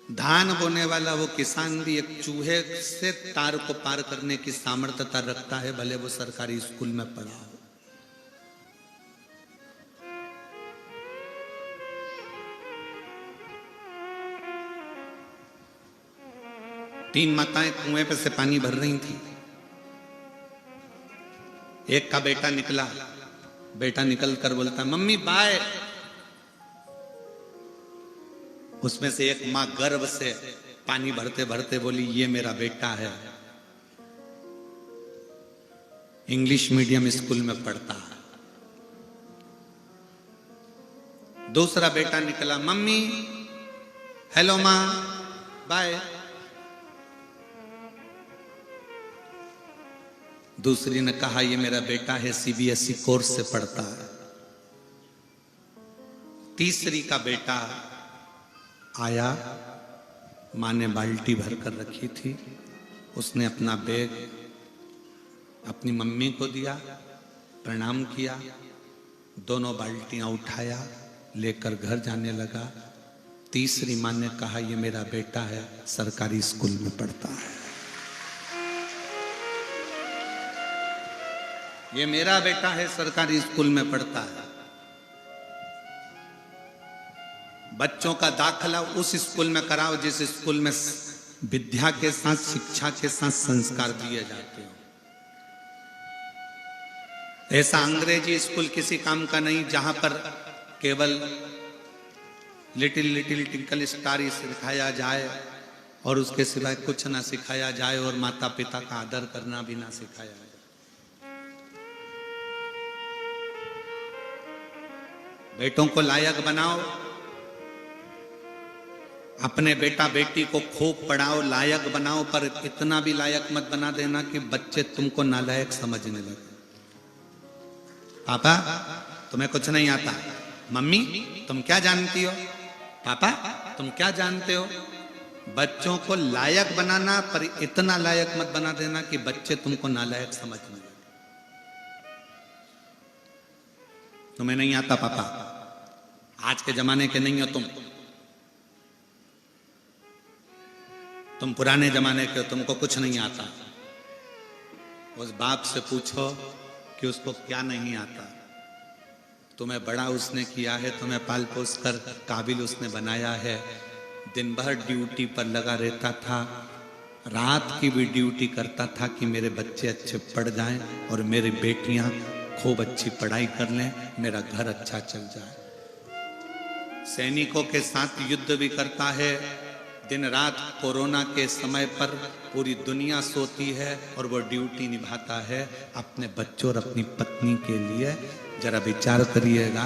धान बोने वाला वो किसान भी एक चूहे से तार को पार करने की सामर्थ्यता रखता है, भले वो सरकारी स्कूल में पढ़ा हो। 3 माताएं कुएं पे से पानी भर रही थी। एक का बेटा निकला, बेटा निकल कर बोलता मम्मी बाय। उसमें से एक मां गर्व से पानी भरते भरते बोली ये मेरा बेटा है, इंग्लिश मीडियम स्कूल में पढ़ता है। दूसरा बेटा निकला, मम्मी हेलो मां बाय। दूसरी ने कहा ये मेरा बेटा है, सीबीएसई कोर्स से पढ़ता है। तीसरी का बेटा आया, मां ने बाल्टी भर कर रखी थी, उसने अपना बैग अपनी मम्मी को दिया, प्रणाम किया, दोनों बाल्टियां उठाया, लेकर घर जाने लगा। तीसरी मां ने कहा ये मेरा बेटा है, सरकारी स्कूल में पढ़ता है, ये मेरा बेटा है, सरकारी स्कूल में पढ़ता है। बच्चों का दाखिला उस स्कूल में कराओ जिस स्कूल में विद्या के साथ, शिक्षा के साथ संस्कार दिए जाते हो। ऐसा अंग्रेजी स्कूल किसी काम का नहीं जहां पर केवल लिटिल लिटिल टिंकल स्टार ही सिखाया जाए और उसके सिवाय कुछ ना सिखाया जाए और माता पिता का आदर करना भी ना सिखाया जाए। बेटों को लायक बनाओ, अपने बेटा बेटी को खूब पढ़ाओ, लायक बनाओ, पर इतना भी लायक मत बना देना कि बच्चे तुमको नालायक समझने लगे। पापा तुम्हें कुछ नहीं आता, मम्मी तुम क्या जानती हो, पापा तुम क्या जानते हो। बच्चों को लायक बनाना, पर इतना लायक मत बना देना कि बच्चे तुमको नालायक समझने लगे। तुम्हें नहीं आता पापा, आज के जमाने के नहीं हो तुम पुराने जमाने के हो, तुमको कुछ नहीं आता। उस बाप से पूछो कि उसको क्या नहीं आता। तुम्हें बड़ा उसने किया है, तुम्हें पाल पोस कर काबिल उसने बनाया है। दिन भर ड्यूटी पर लगा रहता था, रात की भी ड्यूटी करता था कि मेरे बच्चे अच्छे पढ़ जाएं और मेरी बेटियां खूब अच्छी पढ़ाई कर लें, मेरा घर अच्छा चल जाए। सैनिकों के साथ युद्ध भी करता है, दिन रात कोरोना के समय पर पूरी दुनिया सोती है और वो ड्यूटी निभाता है अपने बच्चों और अपनी पत्नी के लिए। जरा विचार करिएगा,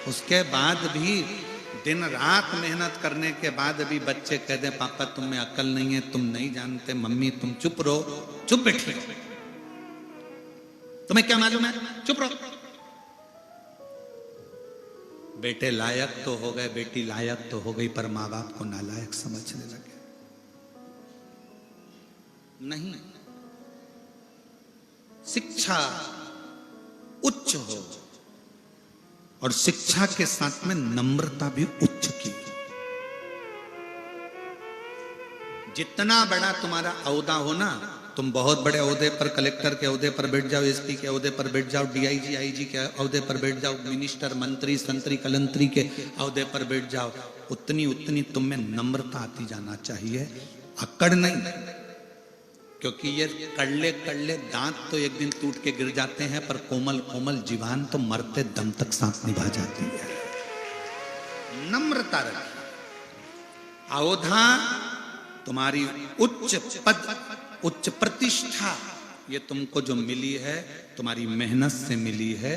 उसके बाद भी दिन रात मेहनत करने के बाद भी बच्चे कह दें पापा तुम में अकल नहीं है, तुम नहीं जानते, मम्मी तुम चुप रहो, चुप बैठिए, तुम्हें क्या मालूम है, चुप रहो। बेटे लायक तो हो गए, बेटी लायक तो हो गई, पर मां बाप को नालायक समझने लगे। नहीं, शिक्षा उच्च हो और शिक्षा के साथ में नम्रता भी उच्च की। जितना बड़ा तुम्हारा औहदा हो ना, तुम बहुत बड़े ओहदे पर, कलेक्टर के ओहदे पर बैठ जाओ, एसपी के ओहदे पर बैठ जाओ, डीआईजी आईजी के ओहदे पर बैठ जाओ, मिनिस्टर मंत्री संतरी कलंतरी के ओहदे पर बैठ जाओ, उतनी उतनी तुम में नम्रता आती जाना चाहिए, अकड़ नहीं। क्योंकि ये कड़ले कड़ले दांत तो एक दिन टूट के गिर जाते हैं, पर कोमल कोमल जीवान तो मरते दम तक साथ निभा जाती है। नम्रता रखी। औधा तुम्हारी उच्च पद, उच्च प्रतिष्ठा, ये तुमको जो मिली है तुम्हारी मेहनत से मिली है।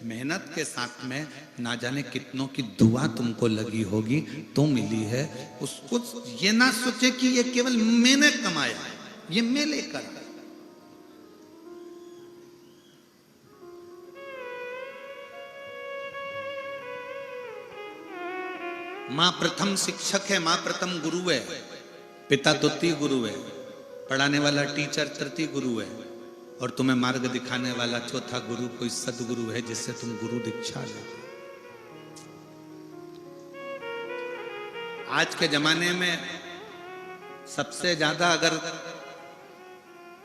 मेहनत के साथ में ना जाने कितनों की दुआ तुमको लगी होगी तो मिली है। उसको ये ना सोचे कि ये केवल मैंने कमाया, ये मैं लेकर। मां प्रथम शिक्षक है, मां प्रथम गुरु है, पिता द्वितीय गुरु है, पढ़ाने वाला टीचर तृतीय गुरु है, और तुम्हें मार्ग दिखाने वाला चौथा गुरु कोई सदगुरु है जिससे तुम गुरु दीक्षा लेते। आज के जमाने में सबसे ज्यादा अगर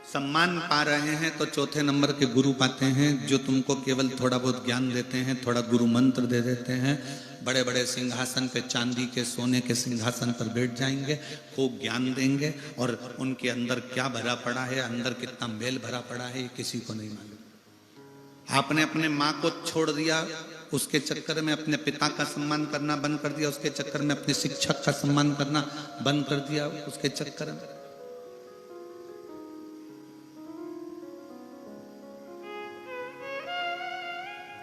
सम्मान पा रहे हैं तो चौथे नंबर के गुरु पाते हैं, जो तुमको केवल थोड़ा बहुत ज्ञान देते हैं, थोड़ा गुरु मंत्र दे देते हैं, बड़े बड़े सिंहासन पे, चांदी के सोने के सिंहासन पर बैठ जाएंगे, खूब ज्ञान देंगे, और उनके अंदर क्या भरा पड़ा है, अंदर कितना मेल भरा पड़ा है, ये किसी को नहीं मालूम। आपने अपने माँ को छोड़ दिया, उसके चक्कर में अपने पिता का सम्मान करना बंद कर दिया, उसके चक्कर में अपने शिक्षक का सम्मान करना बंद कर दिया, उसके चक्कर में।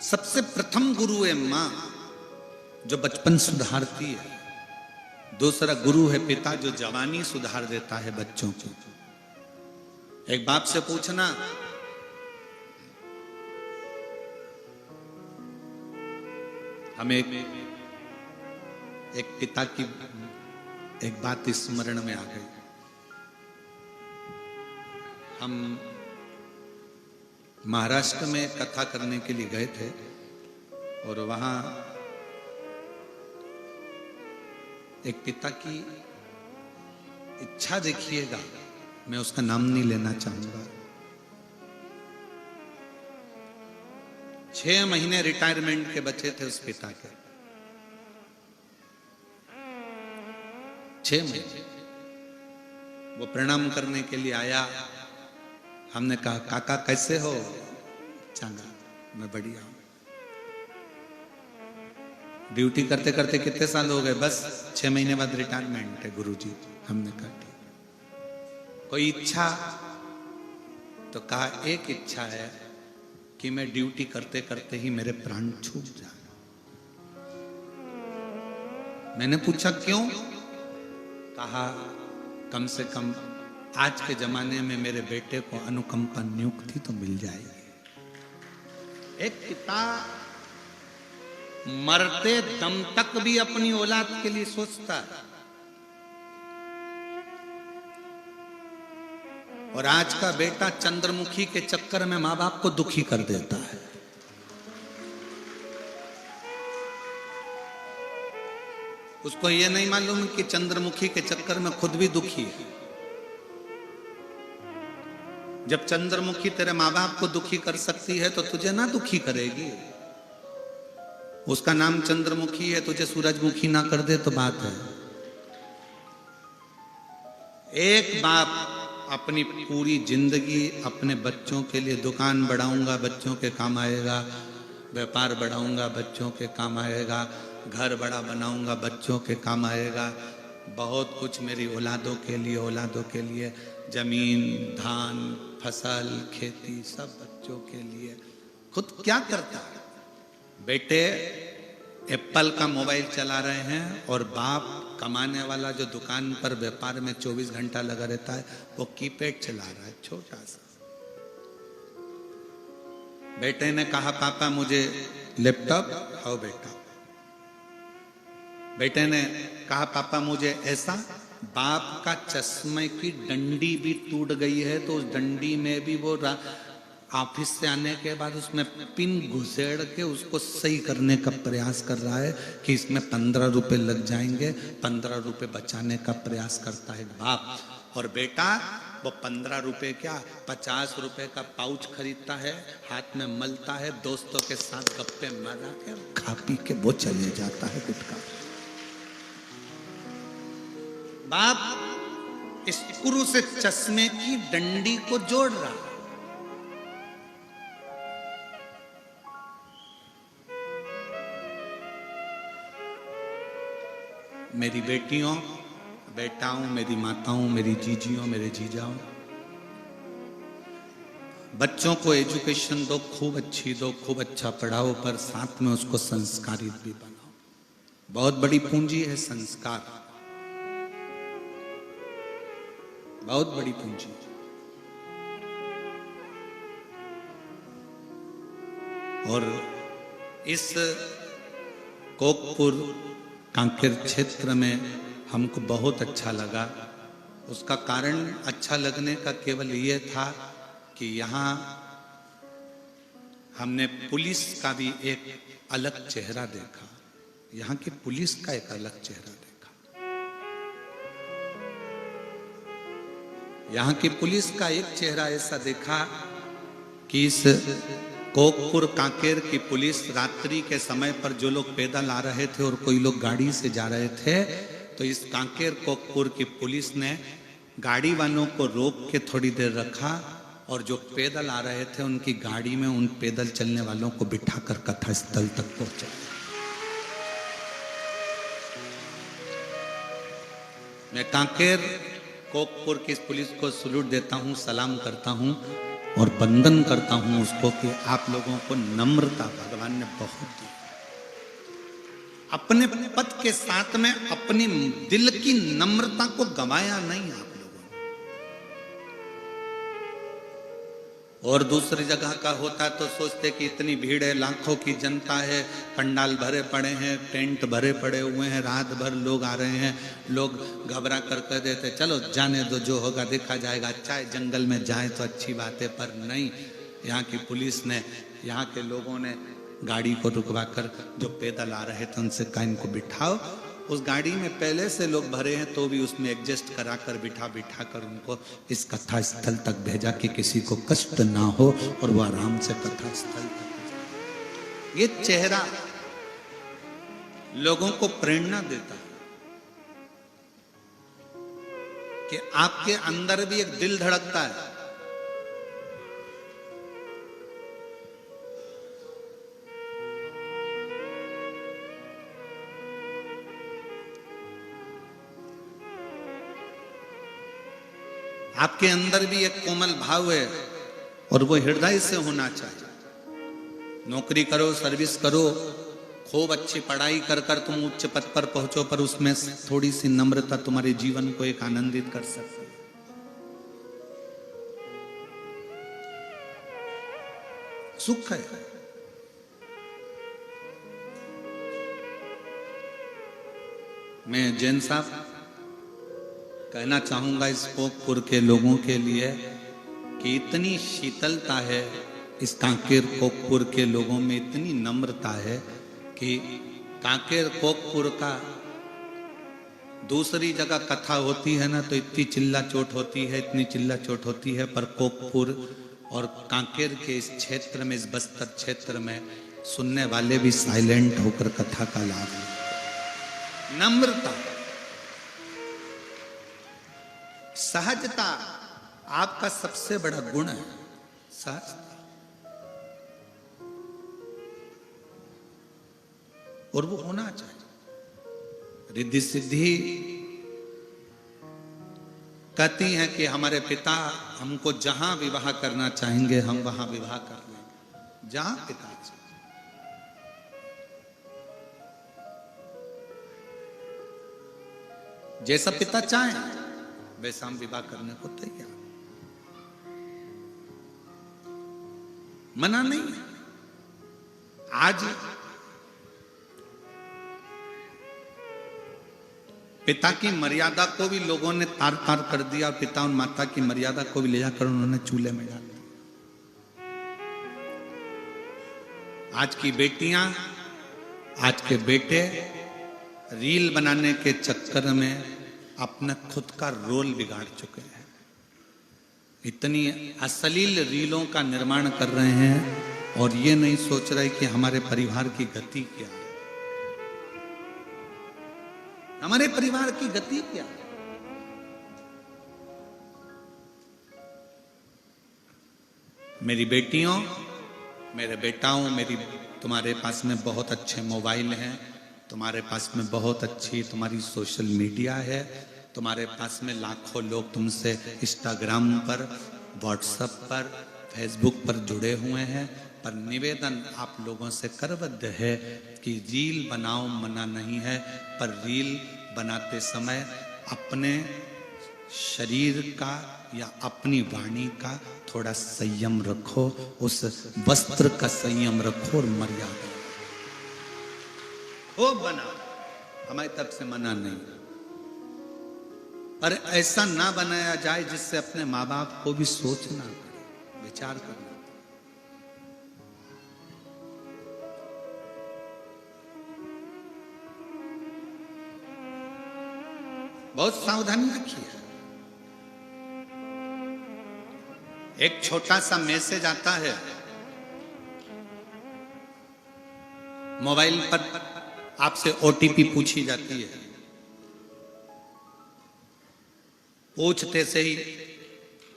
सबसे प्रथम गुरु है माँ, जो बचपन सुधारती है। दूसरा गुरु है पिता, जो जवानी सुधार देता है बच्चों को। एक बाप से पूछना, हमें एक पिता की एक बात स्मरण में आ गई। हम महाराष्ट्र में कथा करने के लिए गए थे, और वहां एक पिता की इच्छा देखिएगा, मैं उसका नाम नहीं लेना चाहूंगा। 6 महीने रिटायरमेंट के बचे थे उस पिता के, 6 महीने। वो प्रणाम करने के लिए आया। हमने कहा, काका कैसे हो? चंगा, मैं बढ़िया हूं। ड्यूटी करते करते कितने साल हो गए? बस 6 महीने बाद रिटायरमेंट है गुरुजी। हमने कहा ठीक। कोई इच्छा? तो कहा एक इच्छा है कि मैं ड्यूटी करते करते ही मेरे प्राण छूट जाए। मैंने पूछा क्यों? कहा कम से कम आज के जमाने में मेरे बेटे को अनुकंपा नियुक्ति तो मिल जाएगी। एक पिता मरते दम तक भी अपनी औलाद के लिए सोचता है। और आज का बेटा चंद्रमुखी के चक्कर में माँ बाप को दुखी कर देता है। उसको यह नहीं मालूम कि चंद्रमुखी के चक्कर में खुद भी दुखी है। जब चंद्रमुखी तेरे माँ बाप को दुखी कर सकती है तो तुझे ना दुखी करेगी। उसका नाम चंद्रमुखी है, तुझे सूरजमुखी ना कर दे तो बात है। एक बाप अपनी पूरी जिंदगी अपने बच्चों के लिए, दुकान बढ़ाऊंगा बच्चों के काम आएगा, व्यापार बढ़ाऊंगा बच्चों के काम आएगा, घर बड़ा बनाऊंगा बच्चों के काम आएगा, बहुत कुछ मेरी औलादों के लिए, औलादों के लिए, जमीन, धान, फसल, खेती, सब बच्चों के लिए। खुद क्या करता है? बेटे एप्पल का मोबाइल चला रहे हैं, और बाप कमाने वाला जो दुकान पर व्यापार में 24 घंटा लगा रहता है, वो कीपैड चला रहा है छोटा सा। बेटे ने कहा पापा मुझे लैपटॉप। आओ बेटा। बेटे ने कहा पापा मुझे ऐसा। बाप का चश्मे की डंडी भी टूट गई है, तो उस डंडी में भी वो ऑफिस से आने के बाद उसमें पिन घुसेड़ के उसको सही करने का प्रयास कर रहा है कि इसमें 15 रुपए लग जाएंगे, 15 रुपए बचाने का प्रयास करता है बाप। और बेटा वो 15 रुपए क्या 50 रुपए का पाउच खरीदता है, हाथ में मलता है, दोस्तों के साथ गप्पे मारा के खा पी के वो चले जाता है गुटखा। बाप इस स्क्रू से चश्मे की डंडी को जोड़ रहा है। मेरी बेटियों, बेटाओं, मेरी माताओं, मेरी जीजियों, मेरे जीजाओं, बच्चों को एजुकेशन दो, खूब अच्छी दो, खूब अच्छा पढ़ाओ, पर साथ में उसको संस्कारित भी बनाओ। बहुत बड़ी पूंजी है संस्कार, बहुत बड़ी पूंजी। और इस कोकपुर कांकेर क्षेत्र में हमको बहुत अच्छा लगा। उसका कारण अच्छा लगने का केवल ये था कि यहाँ हमने पुलिस का भी एक अलग चेहरा देखा। यहाँ की पुलिस का एक अलग चेहरा देखा। यहाँ की पुलिस का एक चेहरा ऐसा देखा कि इस कोकपुर कांकेर की पुलिस रात्रि के समय पर जो लोग पैदल आ रहे थे और कोई लोग गाड़ी से जा रहे थे, तो इस कांकेर कोकपुर की पुलिस ने गाड़ी वालों को रोक के थोड़ी देर रखा और जो पैदल आ रहे थे उनकी गाड़ी में उन पैदल चलने वालों को बिठाकर कथा स्थल तक पहुंचा। मैं कांकेर कोकपुर की इस पुलिस को सलूट देता हूं, सलाम करता हूं और वंदन करता हूं उसको कि आप लोगों को नम्रता भगवान ने बहुत दी। अपने पद के साथ में अपनी दिल की नम्रता को गंवाया नहीं आप लोगों ने। और दूसरी जगह का होता तो सोचते कि इतनी भीड़ है, लाखों की जनता है, पंडाल भरे पड़े हैं, टेंट भरे पड़े हुए हैं, रात भर लोग आ रहे हैं, लोग घबरा कर कह देते चलो जाने दो, जो होगा देखा जाएगा, चाहे जंगल में जाए तो अच्छी बात है। पर नहीं, यहाँ की पुलिस ने, यहाँ के लोगों ने गाड़ी को रुकवा कर जो पैदल आ रहे थे उनसे कहा इनको बिठाओ। उस गाड़ी में पहले से लोग भरे हैं तो भी उसमें एडजस्ट करा कर बिठा कर उनको इस कथा स्थल तक भेजा कि किसी को कष्ट ना हो और वो आराम से कथा स्थल तक। ये चेहरा लोगों को प्रेरणा देता है कि आपके अंदर भी एक दिल धड़कता है। आपके अंदर भी एक कोमल भाव है और वो हृदय से होना चाहिए। नौकरी करो, सर्विस करो, खूब अच्छी पढ़ाई कर कर तुम उच्च पद पर पहुंचो, पर उसमें थोड़ी सी नम्रता तुम्हारे जीवन को एक आनंदित कर सकती है। सुख है। मैं जैन साहब कहना चाहूंगा इस कोकपुर के लोगों के लिए कि इतनी शीतलता है इस कांकेर कोकपुर के लोगों में, इतनी नम्रता है कि कांकेर कोकपुर का दूसरी जगह कथा होती है ना तो इतनी चिल्ला चोट होती है, इतनी चिल्ला चोट होती है, पर कोकपुर और कांकेर के इस क्षेत्र में, इस बस्तर क्षेत्र में सुनने वाले भी साइलेंट होकर कथा का लाभ लेते। नम्रता, सहजता आपका सबसे बड़ा गुण है। सहजता, और वो होना चाहिए। रिद्धि सिद्धि कहती हैं कि हमारे पिता हमको जहां विवाह करना चाहेंगे हम वहां विवाह कर लेंगे, जहां पिता चाहेंगे। जैसा पिता चाहें वैसा हम विवाह करने को तैयार, मना नहीं है। आज पिता की मर्यादा को भी लोगों ने तार तार कर दिया, पिता और माता की मर्यादा को भी ले जाकर उन्होंने चूल्हे में डाल दिया। आज की बेटियां, आज के बेटे रील बनाने के चक्कर में अपना खुद का रोल बिगाड़ चुके हैं। इतनी अश्लील रीलों का निर्माण कर रहे हैं और ये नहीं सोच रहे कि हमारे परिवार की गति क्या है, हमारे परिवार की गति क्या है। मेरी बेटियों, मेरे बेटाओं, तुम्हारे पास में बहुत अच्छे मोबाइल हैं, तुम्हारे पास में बहुत अच्छी तुम्हारी सोशल मीडिया है, तुम्हारे पास में लाखों लोग तुमसे इंस्टाग्राम पर, व्हाट्सएप पर, फेसबुक पर जुड़े हुए हैं। पर निवेदन आप लोगों से करबद्ध है कि रील बनाओ, मना नहीं है, पर रील बनाते समय अपने शरीर का या अपनी वाणी का थोड़ा संयम रखो, उस वस्त्र का संयम रखो और मर्यादा हो। बना हमारी तरफ से मना नहीं, पर ऐसा ना बनाया जाए जिससे अपने माँ बाप को भी सोचना पड़े, विचार करना पड़े। बहुत सावधानी रखिए। एक छोटा सा मैसेज आता है मोबाइल पर आपसे ओटीपी पूछी जाती है, पूछते से ही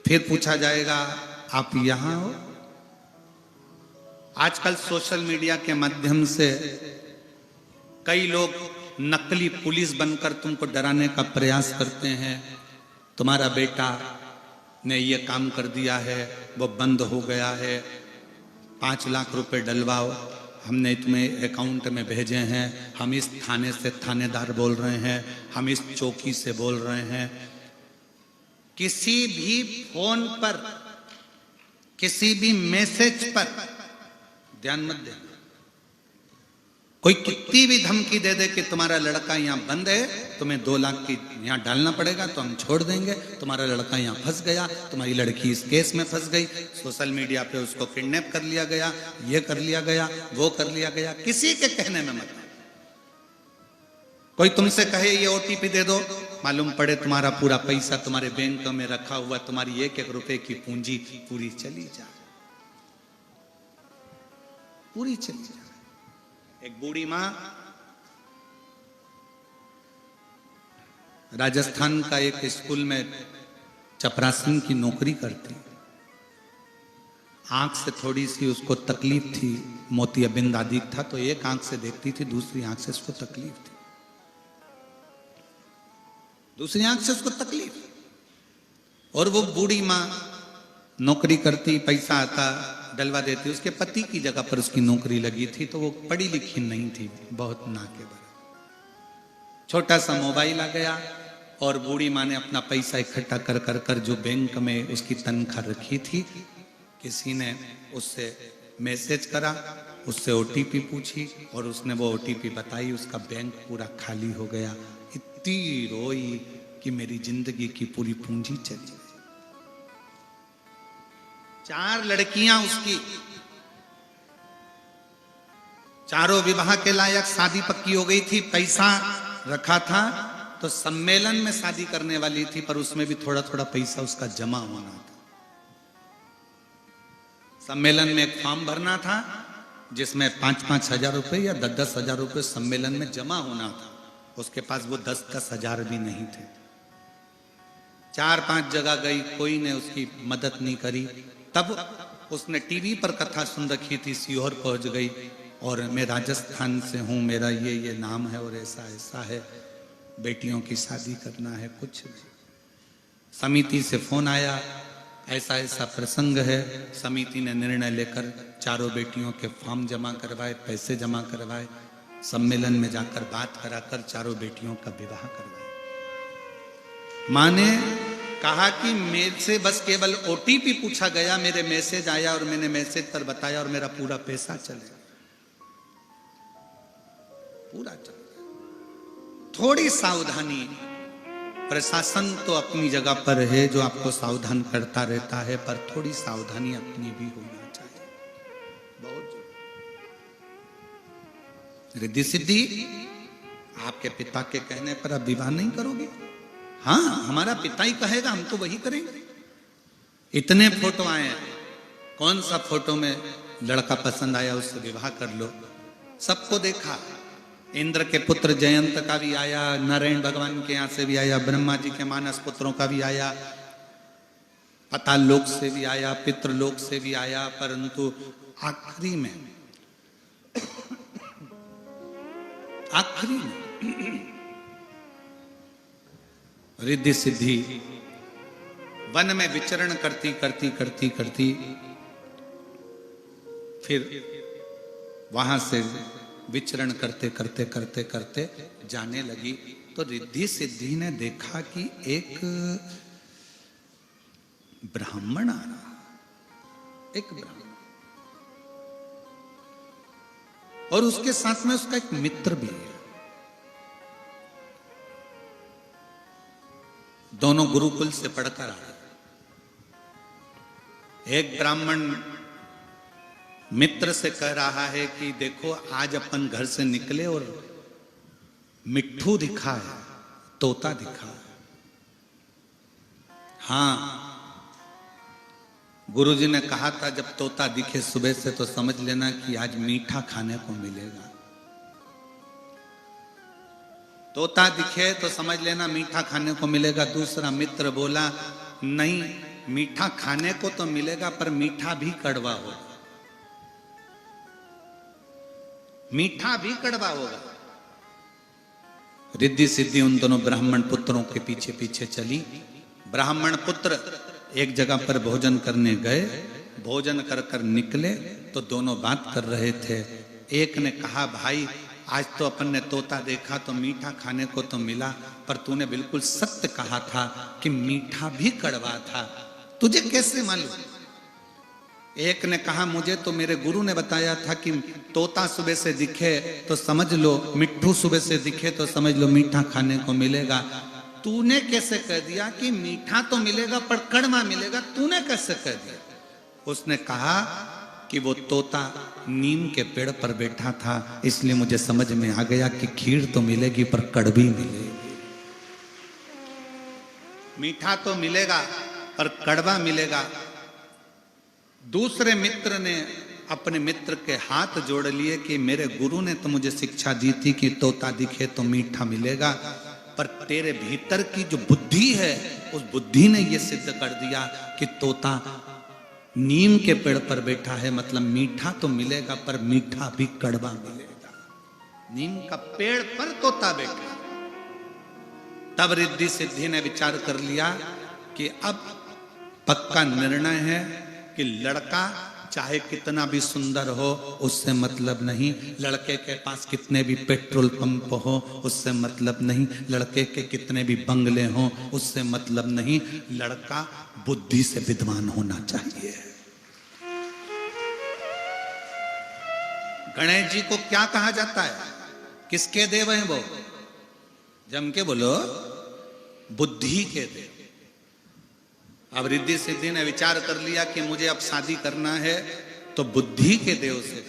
फिर पूछा जाएगा आप यहां हो। आजकल सोशल मीडिया के माध्यम से कई लोग नकली पुलिस बनकर तुमको डराने का प्रयास करते हैं। तुम्हारा बेटा ने ये काम कर दिया है, वो बंद हो गया है, 5 लाख रुपए डलवाओ, हमने तुम्हें अकाउंट में भेजे हैं, हम इस थाने से थानेदार बोल रहे हैं, हम इस चौकी से बोल रहे हैं। किसी भी फोन पर, किसी भी मैसेज पर ध्यान मत देना। कोई कितनी भी धमकी दे दे कि तुम्हारा लड़का यहाँ बंद है, तुम्हें 2 लाख की यहाँ डालना पड़ेगा तो हम छोड़ देंगे, तुम्हारा लड़का यहाँ फंस गया, तुम्हारी लड़की इस केस में फंस गई, सोशल मीडिया पे उसको किडनैप कर लिया गया, ये कर लिया गया, वो कर लिया गया, किसी के कहने में मत। कोई तुमसे कहे ये ओटीपी दे दो, मालूम पड़े तुम्हारा पूरा पैसा तुम्हारे बैंक में रखा हुआ, तुम्हारी 1-1 रुपए की पूंजी पूरी चली जाए, पूरी चली जाए। एक बूढ़ी मां राजस्थान का एक स्कूल में चपरासन की नौकरी करती, आंख से थोड़ी सी उसको तकलीफ थी, मोतियाबिंद आदि था, तो एक आंख से देखती थी, दूसरी आंख से उसको तकलीफ थी, दूसरी आंख से उसको तकलीफ। और वो बूढ़ी मां नौकरी करती, पैसा आता, डलवा देती। उसके पति की जगह पर उसकी नौकरी लगी थी, तो वो पढ़ी लिखी नहीं थी, बहुत ना के बराबर। छोटा सा मोबाइल आ गया और बूढ़ी माँ ने अपना पैसा इकट्ठा कर कर कर जो बैंक में उसकी तनख्वाह रखी थी, किसी ने उससे मैसेज करा, उससे ओटीपी पूछी और उसने वो ओटीपी बताई, उसका बैंक पूरा खाली हो गया। इतनी रोई कि मेरी जिंदगी की पूरी पूंजी चली गई। 4 लड़कियां उसकी, चारों विवाह के लायक, शादी पक्की हो गई थी, पैसा रखा था, तो सम्मेलन में शादी करने वाली थी, पर उसमें भी थोड़ा थोड़ा पैसा उसका जमा होना था। सम्मेलन में एक फॉर्म भरना था जिसमें 5-5 हजार रुपए या 10-10 हजार रुपए सम्मेलन में जमा होना था। उसके पास वो 10-10 हजार भी नहीं थे। 4-5 जगह गई, कोई ने उसकी मदद नहीं करी। तब उसने टीवी पर कथा सुन रखी थी, सीहोर पहुंच गई और मैं राजस्थान से हूं, मेरा ये नाम है और ऐसा ऐसा है, बेटियों की शादी करना है। कुछ समिति से फोन आया, ऐसा ऐसा प्रसंग है। समिति ने निर्णय लेकर चारों बेटियों के फॉर्म जमा करवाए, पैसे जमा करवाए, सम्मेलन में जाकर बात कराकर चारों बेटियों का विवाह करवाया। मां ने कहा कि मेरे से बस केवल ओटीपी पूछा गया, मेरे मैसेज आया और मैंने मैसेज पर बताया और मेरा पूरा पैसा चले, पूरा चले। थोड़ी सावधानी, प्रशासन तो अपनी जगह पर है जो आपको सावधान करता रहता है, पर थोड़ी सावधानी अपनी भी होना चाहिए, बहुत जरूरी। रिद्धि सिद्धि, आपके पिता के कहने पर आप विवाह नहीं करोगे? हाँ, हमारा पिता ही कहेगा हम तो वही करेंगे। इतने फोटो आए हैं, कौन सा फोटो में लड़का पसंद आया उससे विवाह कर लो, सबको देखा। इंद्र के पुत्र जयंत का भी आया, नारायण भगवान के यहाँ से भी आया, ब्रह्मा जी के मानस पुत्रों का भी आया, पाताल लोक से भी आया, पितृलोक से भी आया, परंतु आखिरी में रिद्धि सिद्धि वन में विचरण करती करती करती करती फिर वहां से विचरण करते करते करते करते जाने लगी, तो रिद्धि सिद्धि ने देखा कि एक ब्राह्मण आ रहा, एक ब्राह्मण, और उसके साथ में उसका एक मित्र भी है। दोनों गुरुकुल से पढ़कर आ रहे। एक ब्राह्मण मित्र से कह रहा है कि देखो आज अपन घर से निकले और मिट्ठू दिखा है, तोता दिखा है। हाँ, गुरुजी ने कहा था जब तोता दिखे सुबह से तो समझ लेना कि आज मीठा खाने को मिलेगा। तोता दिखे तो समझ लेना मीठा खाने को मिलेगा। दूसरा मित्र बोला नहीं, मीठा खाने को तो मिलेगा पर मीठा भी कड़वा होगा, मीठा भी कड़वा होगा। रिद्धि सिद्धि उन दोनों ब्राह्मण पुत्रों के पीछे पीछे चली। ब्राह्मण पुत्र एक जगह पर भोजन करने गए, भोजन कर कर निकले तो दोनों बात कर रहे थे। एक ने कहा भाई आज तो अपन ने तोता देखा तो मीठा खाने को तो मिला, पर तूने बिल्कुल सत्य कहा था कि मीठा भी कड़वा था, तुझे कैसे मालूम? एक ने कहा मुझे तो मेरे गुरु ने बताया था कि तोता सुबह से दिखे तो समझ लो, मिट्ठू सुबह से दिखे तो समझ लो मीठा खाने को मिलेगा। तूने कैसे कह दिया कि मीठा तो मिलेगा पर कड़वा मिलेगा, तूने कैसे कह दिया? उसने कहा कि वो तोता नीम के पेड़ पर बैठा था, इसलिए मुझे समझ में आ गया कि खीर तो मिलेगी पर कड़वी मिलेगी। मीठा तो मिलेगा पर कड़वा मिलेगा। दूसरे मित्र ने अपने मित्र के हाथ जोड़ लिए कि मेरे गुरु ने तो मुझे शिक्षा दी थी कि तोता दिखे तो मीठा मिलेगा, पर तेरे भीतर की जो बुद्धि है उस बुद्धि ने यह सिद्ध कर दिया कि तोता नीम के पेड़ पर बैठा है, मतलब मीठा तो मिलेगा पर मीठा भी कड़वा मिलेगा। नीम का पेड़ पर तोता बैठा। तब रिद्धि सिद्धि ने विचार कर लिया कि अब पक्का निर्णय है कि लड़का चाहे कितना भी सुंदर हो उससे मतलब नहीं, लड़के के पास कितने भी पेट्रोल पंप हो उससे मतलब नहीं, लड़के के कितने भी बंगले हो उससे मतलब नहीं, लड़का बुद्धि से विद्वान होना चाहिए। गणेश जी को क्या कहा जाता है? किसके देव हैं वो? जम के बोलो, बुद्धि के देव। अब रिद्धि सिद्धि ने विचार कर लिया कि मुझे अब शादी करना है तो बुद्धि के देव से।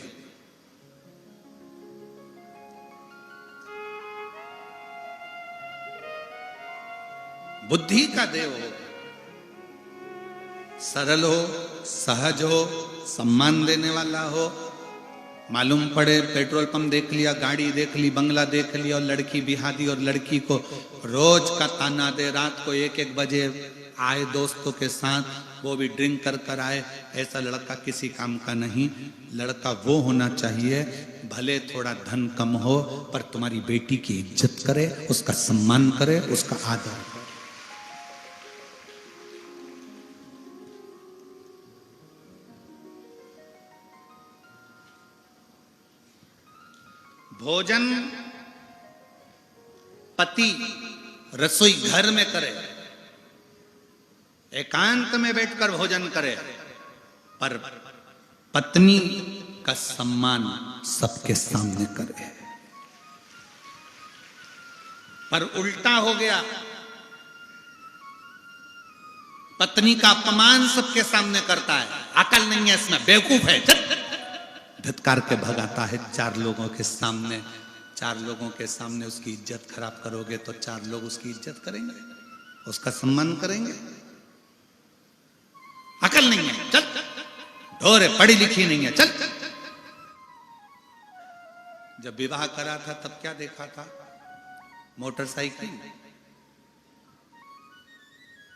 बुद्धि का देव हो, सरल हो, सहज हो, सम्मान देने वाला हो। मालूम पड़े पेट्रोल पंप देख लिया, गाड़ी देख ली, बंगला देख लिया और लड़की बिहादी और लड़की को रोज का ताना दे, रात को 1-1 बजे आए दोस्तों के साथ, वो भी ड्रिंक कर कर आए, ऐसा लड़का किसी काम का नहीं। लड़का वो होना चाहिए भले थोड़ा धन कम हो पर तुम्हारी बेटी की इज्जत करे, उसका सम्मान करे, उसका आदर करे। भोजन पति रसोई घर में करे, एकांत में बैठकर भोजन करे, पर पत्नी का सम्मान सबके सामने करे। पर उल्टा हो गया, पत्नी का अपमान सबके सामने करता है, अकल नहीं है इसमें, बेवकूफ है, धिक्कार के भगाता है 4 लोगों के सामने। 4 लोगों के सामने उसकी इज्जत खराब करोगे तो 4 लोग उसकी इज्जत करेंगे, उसका सम्मान करेंगे। अकल नहीं है, चल ढोरे, पढ़ी लिखी नहीं है, चल। जब विवाह करा था तब क्या देखा था? मोटरसाइकिल,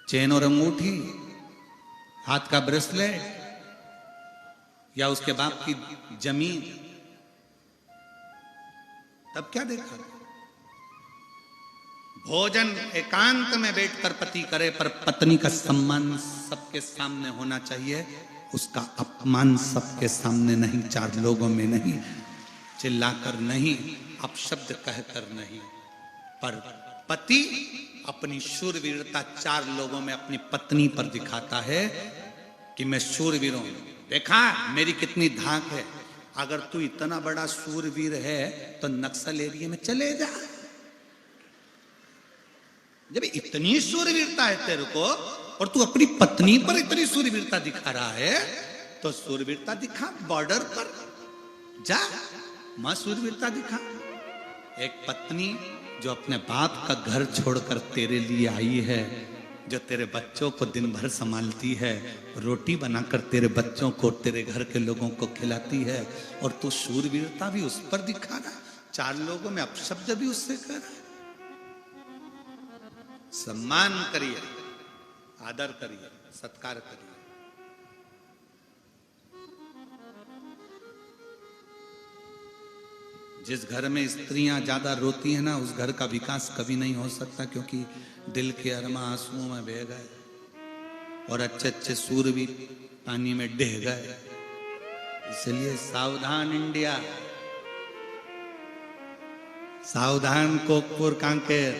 चेन और अंगूठी, हाथ का ब्रेसलेट, या उसके बाप की जमीन, तब क्या देखा? भोजन एकांत में बैठकर पति करे, पर पत्नी का सम्मान सबके सामने होना चाहिए, उसका अपमान सबके सामने नहीं, 4 लोगों में नहीं, चिल्लाकर नहीं, अपशब्द कहकर नहीं। पर पति अपनी शूरवीरता 4 लोगों में अपनी पत्नी पर दिखाता है कि मैं शूरवीर हूं, देखा मेरी कितनी धाक है। अगर तू इतना बड़ा शूरवीर है तो नक्सल एरिया में चले जा। जब इतनी शूरवीरता है तेरे को और तू अपनी पत्नी पर इतनी शूरवीरता दिखा रहा है, तो शूरवीरता दिखा, बॉर्डर पर जा, मां शूरवीरता दिखा। एक पत्नी जो अपने बाप का घर छोड़कर तेरे लिए आई है, जो तेरे बच्चों को दिन भर संभालती है, रोटी बनाकर तेरे बच्चों को, तेरे घर के लोगों को खिलाती है, और तू शूरवीरता भी उस पर दिखा रहा है, 4 लोगों में अपशब्द भी उससे कर रहा है। सम्मान करिए, आदर करिए, सत्कार करिए। जिस घर में स्त्रियां ज्यादा रोती हैं ना, उस घर का विकास कभी नहीं हो सकता, क्योंकि दिल के अरमा आंसुओं में बह गए और अच्छे अच्छे सूर भी पानी में डह गए। इसलिए सावधान इंडिया, सावधान कोकपुर कांकेर,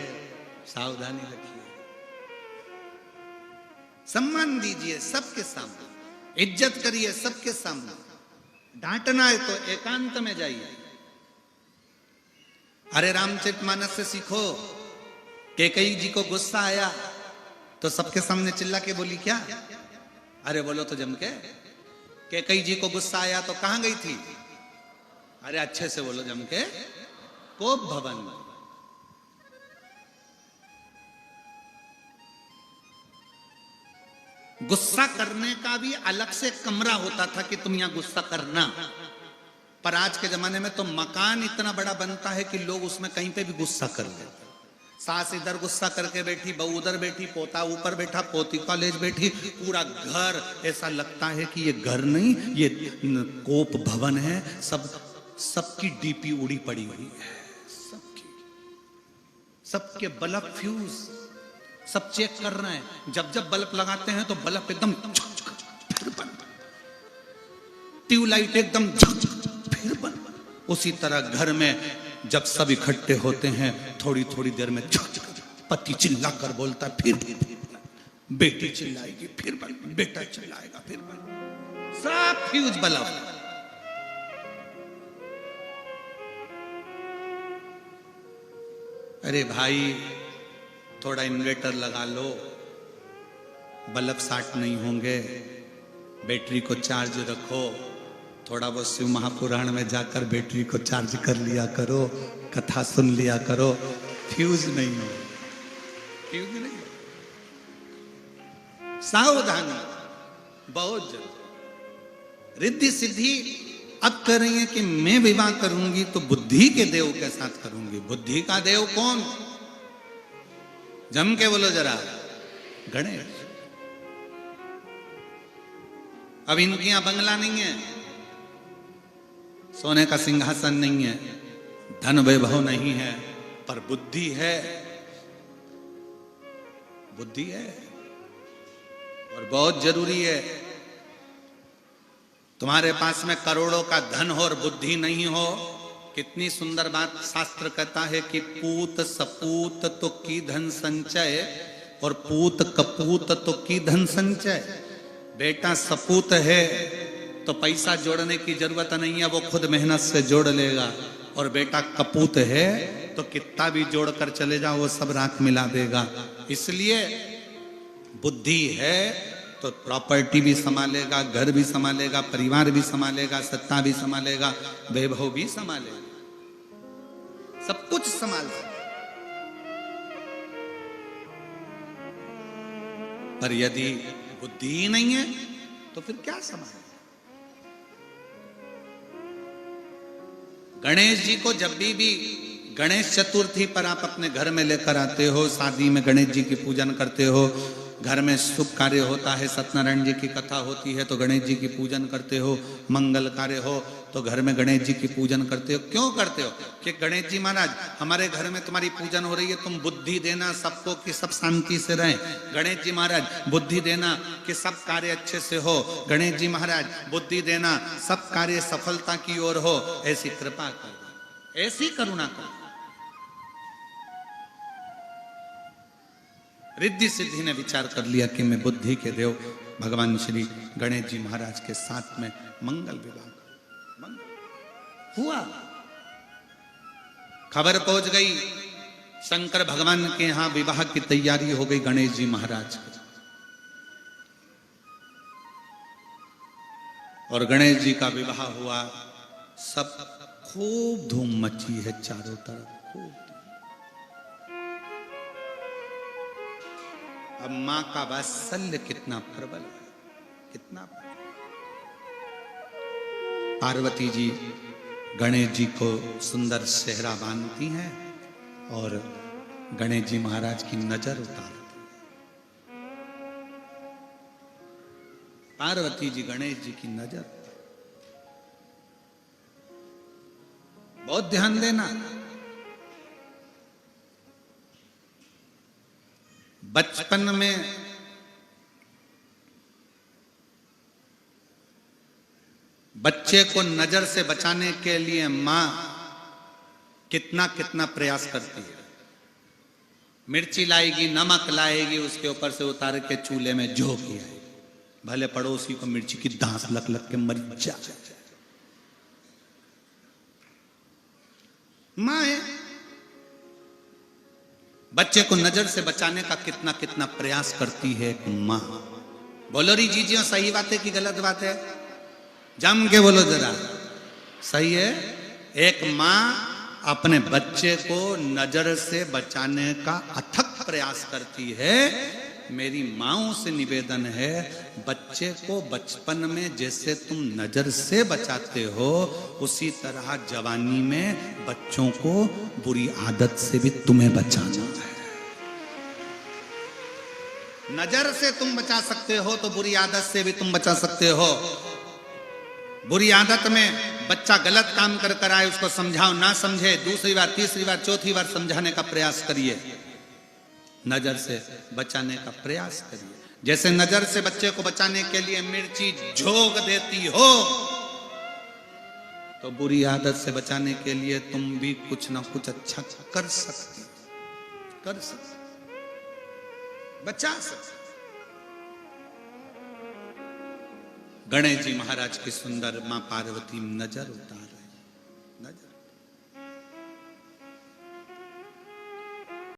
सावधानी रखिए। सम्मान दीजिए सबके सामने, इज्जत करिए सबके सामने। डांटना है तो एकांत में जाइए। अरे रामचरितमानस से सीखो। कैकेयी जी को गुस्सा आया तो सबके सामने चिल्ला के बोली क्या? अरे बोलो तो जम के। कैकेयी जी को गुस्सा आया तो कहां गई थी? अरे अच्छे से बोलो जम के, कोप भवन में। गुस्सा करने का भी अलग से कमरा होता था कि तुम यहां गुस्सा करना। पर आज के जमाने में तो मकान इतना बड़ा बनता है कि लोग उसमें कहीं पे भी गुस्सा कर लेते। सास इधर गुस्सा करके बैठी, बहू उधर बैठी, पोता ऊपर बैठा, पोती कॉलेज बैठी, पूरा घर ऐसा लगता है कि ये घर नहीं, ये कोप भवन है। सबकी डीपी उड़ी पड़ी हुई है, सबके बल्ब फ्यूज सब चेक कर रहे हैं। जब जब बल्ब लगाते हैं तो बल्ब एकदम फिर बंद, ट्यूबलाइट एकदम फिर बंद। उसी तरह घर में जब सब इकट्ठे होते हैं, थोड़ी थोड़ी देर में पति चिल्ला कर बोलता है, फिर बेटी चिल्लाएगी, फिर बंद, बेटा चिल्लाएगा, फिर बंद, सब फ्यूज बल्ब। अरे भाई थोड़ा इन्वर्टर लगा लो, बल्ब शार्ट नहीं होंगे। बैटरी को चार्ज रखो, थोड़ा बहुत शिव महापुराण में जाकर बैटरी को चार्ज कर लिया करो, कथा सुन लिया करो। फ्यूज नहीं हो, फ्यूज नहीं हो। सावधानी बहुत जरूरी। रिद्धि सिद्धि अब कह रही है कि मैं विवाह करूंगी तो बुद्धि के देव के साथ करूंगी। बुद्धि का देव कौन? जम के बोलो जरा, गणेश। अब इनके यहां बंगला नहीं है, सोने का सिंहासन नहीं है, धन वैभव नहीं है, पर बुद्धि है। बुद्धि है और बहुत जरूरी है। तुम्हारे पास में करोड़ों का धन हो और बुद्धि नहीं हो, कितनी सुंदर बात शास्त्र कहता है कि पूत सपूत तो की धन संचय और पूत कपूत तो की धन संचय। बेटा सपूत है तो पैसा जोड़ने की जरूरत नहीं है, वो खुद मेहनत से जोड़ लेगा। और बेटा कपूत है तो कितना भी जोड़कर चले जाओ, वो सब राख मिला देगा। इसलिए बुद्धि है तो प्रॉपर्टी भी संभालेगा, घर भी संभालेगा, परिवार भी संभालेगा, सत्ता भी संभालेगा, वैभव भी संभालेगा, सब कुछ संभाल सकता। पर यदि बुद्धि ही नहीं है तो फिर क्या संभाले? गणेश जी को जब भी गणेश चतुर्थी पर आप अपने घर में लेकर आते हो, शादी में गणेश जी की पूजन करते हो, घर में शुभ कार्य होता है, सत्यनारायण जी की कथा होती है तो गणेश जी की पूजन करते हो, मंगल कार्य हो तो घर में गणेश जी की पूजन करते हो। क्यों करते हो? कि गणेश जी महाराज हमारे घर में तुम्हारी पूजन हो रही है, तुम बुद्धि देना सबको कि सब शांति से रहें। गणेश जी महाराज बुद्धि देना कि सब कार्य अच्छे से हो। गणेश जी महाराज बुद्धि देना सब कार्य सफलता की ओर हो। ऐसी कृपा कर, ऐसी करुणा कर। रिद्धि सिद्धि ने विचार कर लिया कि मैं बुद्धि के देव भगवान श्री गणेश जी महाराज के साथ में मंगल विवाह हुआ। खबर पहुंच गई, शंकर भगवान के यहां विवाह की तैयारी हो गई गणेश जी महाराज की। और गणेश जी का विवाह हुआ, सब खूब धूम मची है चारों तरफ, खूब। अब मां का वात्सल्य कितना प्रबल है, कितना। पार्वती जी गणेश जी को सुंदर सेहरा बांधती हैं और गणेश जी महाराज की नजर उतार, पार्वती जी गणेश जी की नजर। बहुत ध्यान देना, बचपन में बच्चे को नजर से बचाने के लिए मां कितना कितना प्रयास करती है। मिर्ची लाएगी, नमक लाएगी, उसके ऊपर से उतार के चूल्हे में झोंक आएगी, भले पड़ोसी को मिर्ची की दांत लग लग के मर जाए। मां है, बच्चे को नजर से बचाने का कितना कितना प्रयास करती है मां। बोलो री जीजियो, सही बात है कि गलत बात है? जम के बोलो जरा, सही है। एक मां अपने बच्चे को नजर से बचाने का अथक प्रयास करती है। मेरी माओं से निवेदन है, बच्चे को बचपन में जैसे तुम नजर से बचाते हो, उसी तरह जवानी में बच्चों को बुरी आदत से भी तुम्हें बचाना है। नजर से तुम बचा सकते हो तो बुरी आदत से भी तुम बचा सकते हो। बुरी आदत में बच्चा गलत काम कर आए, उसको समझाओ, ना समझे, दूसरी बार, तीसरी बार, चौथी बार समझाने का प्रयास करिए। नजर से बचाने का प्रयास करिए। जैसे नजर से बच्चे को बचाने के लिए मिर्ची झोंक देती हो, तो बुरी आदत से बचाने के लिए तुम भी कुछ ना कुछ अच्छा कर सकती, बचा सकते। गणेश जी महाराज की सुंदर मां पार्वती नजर उतार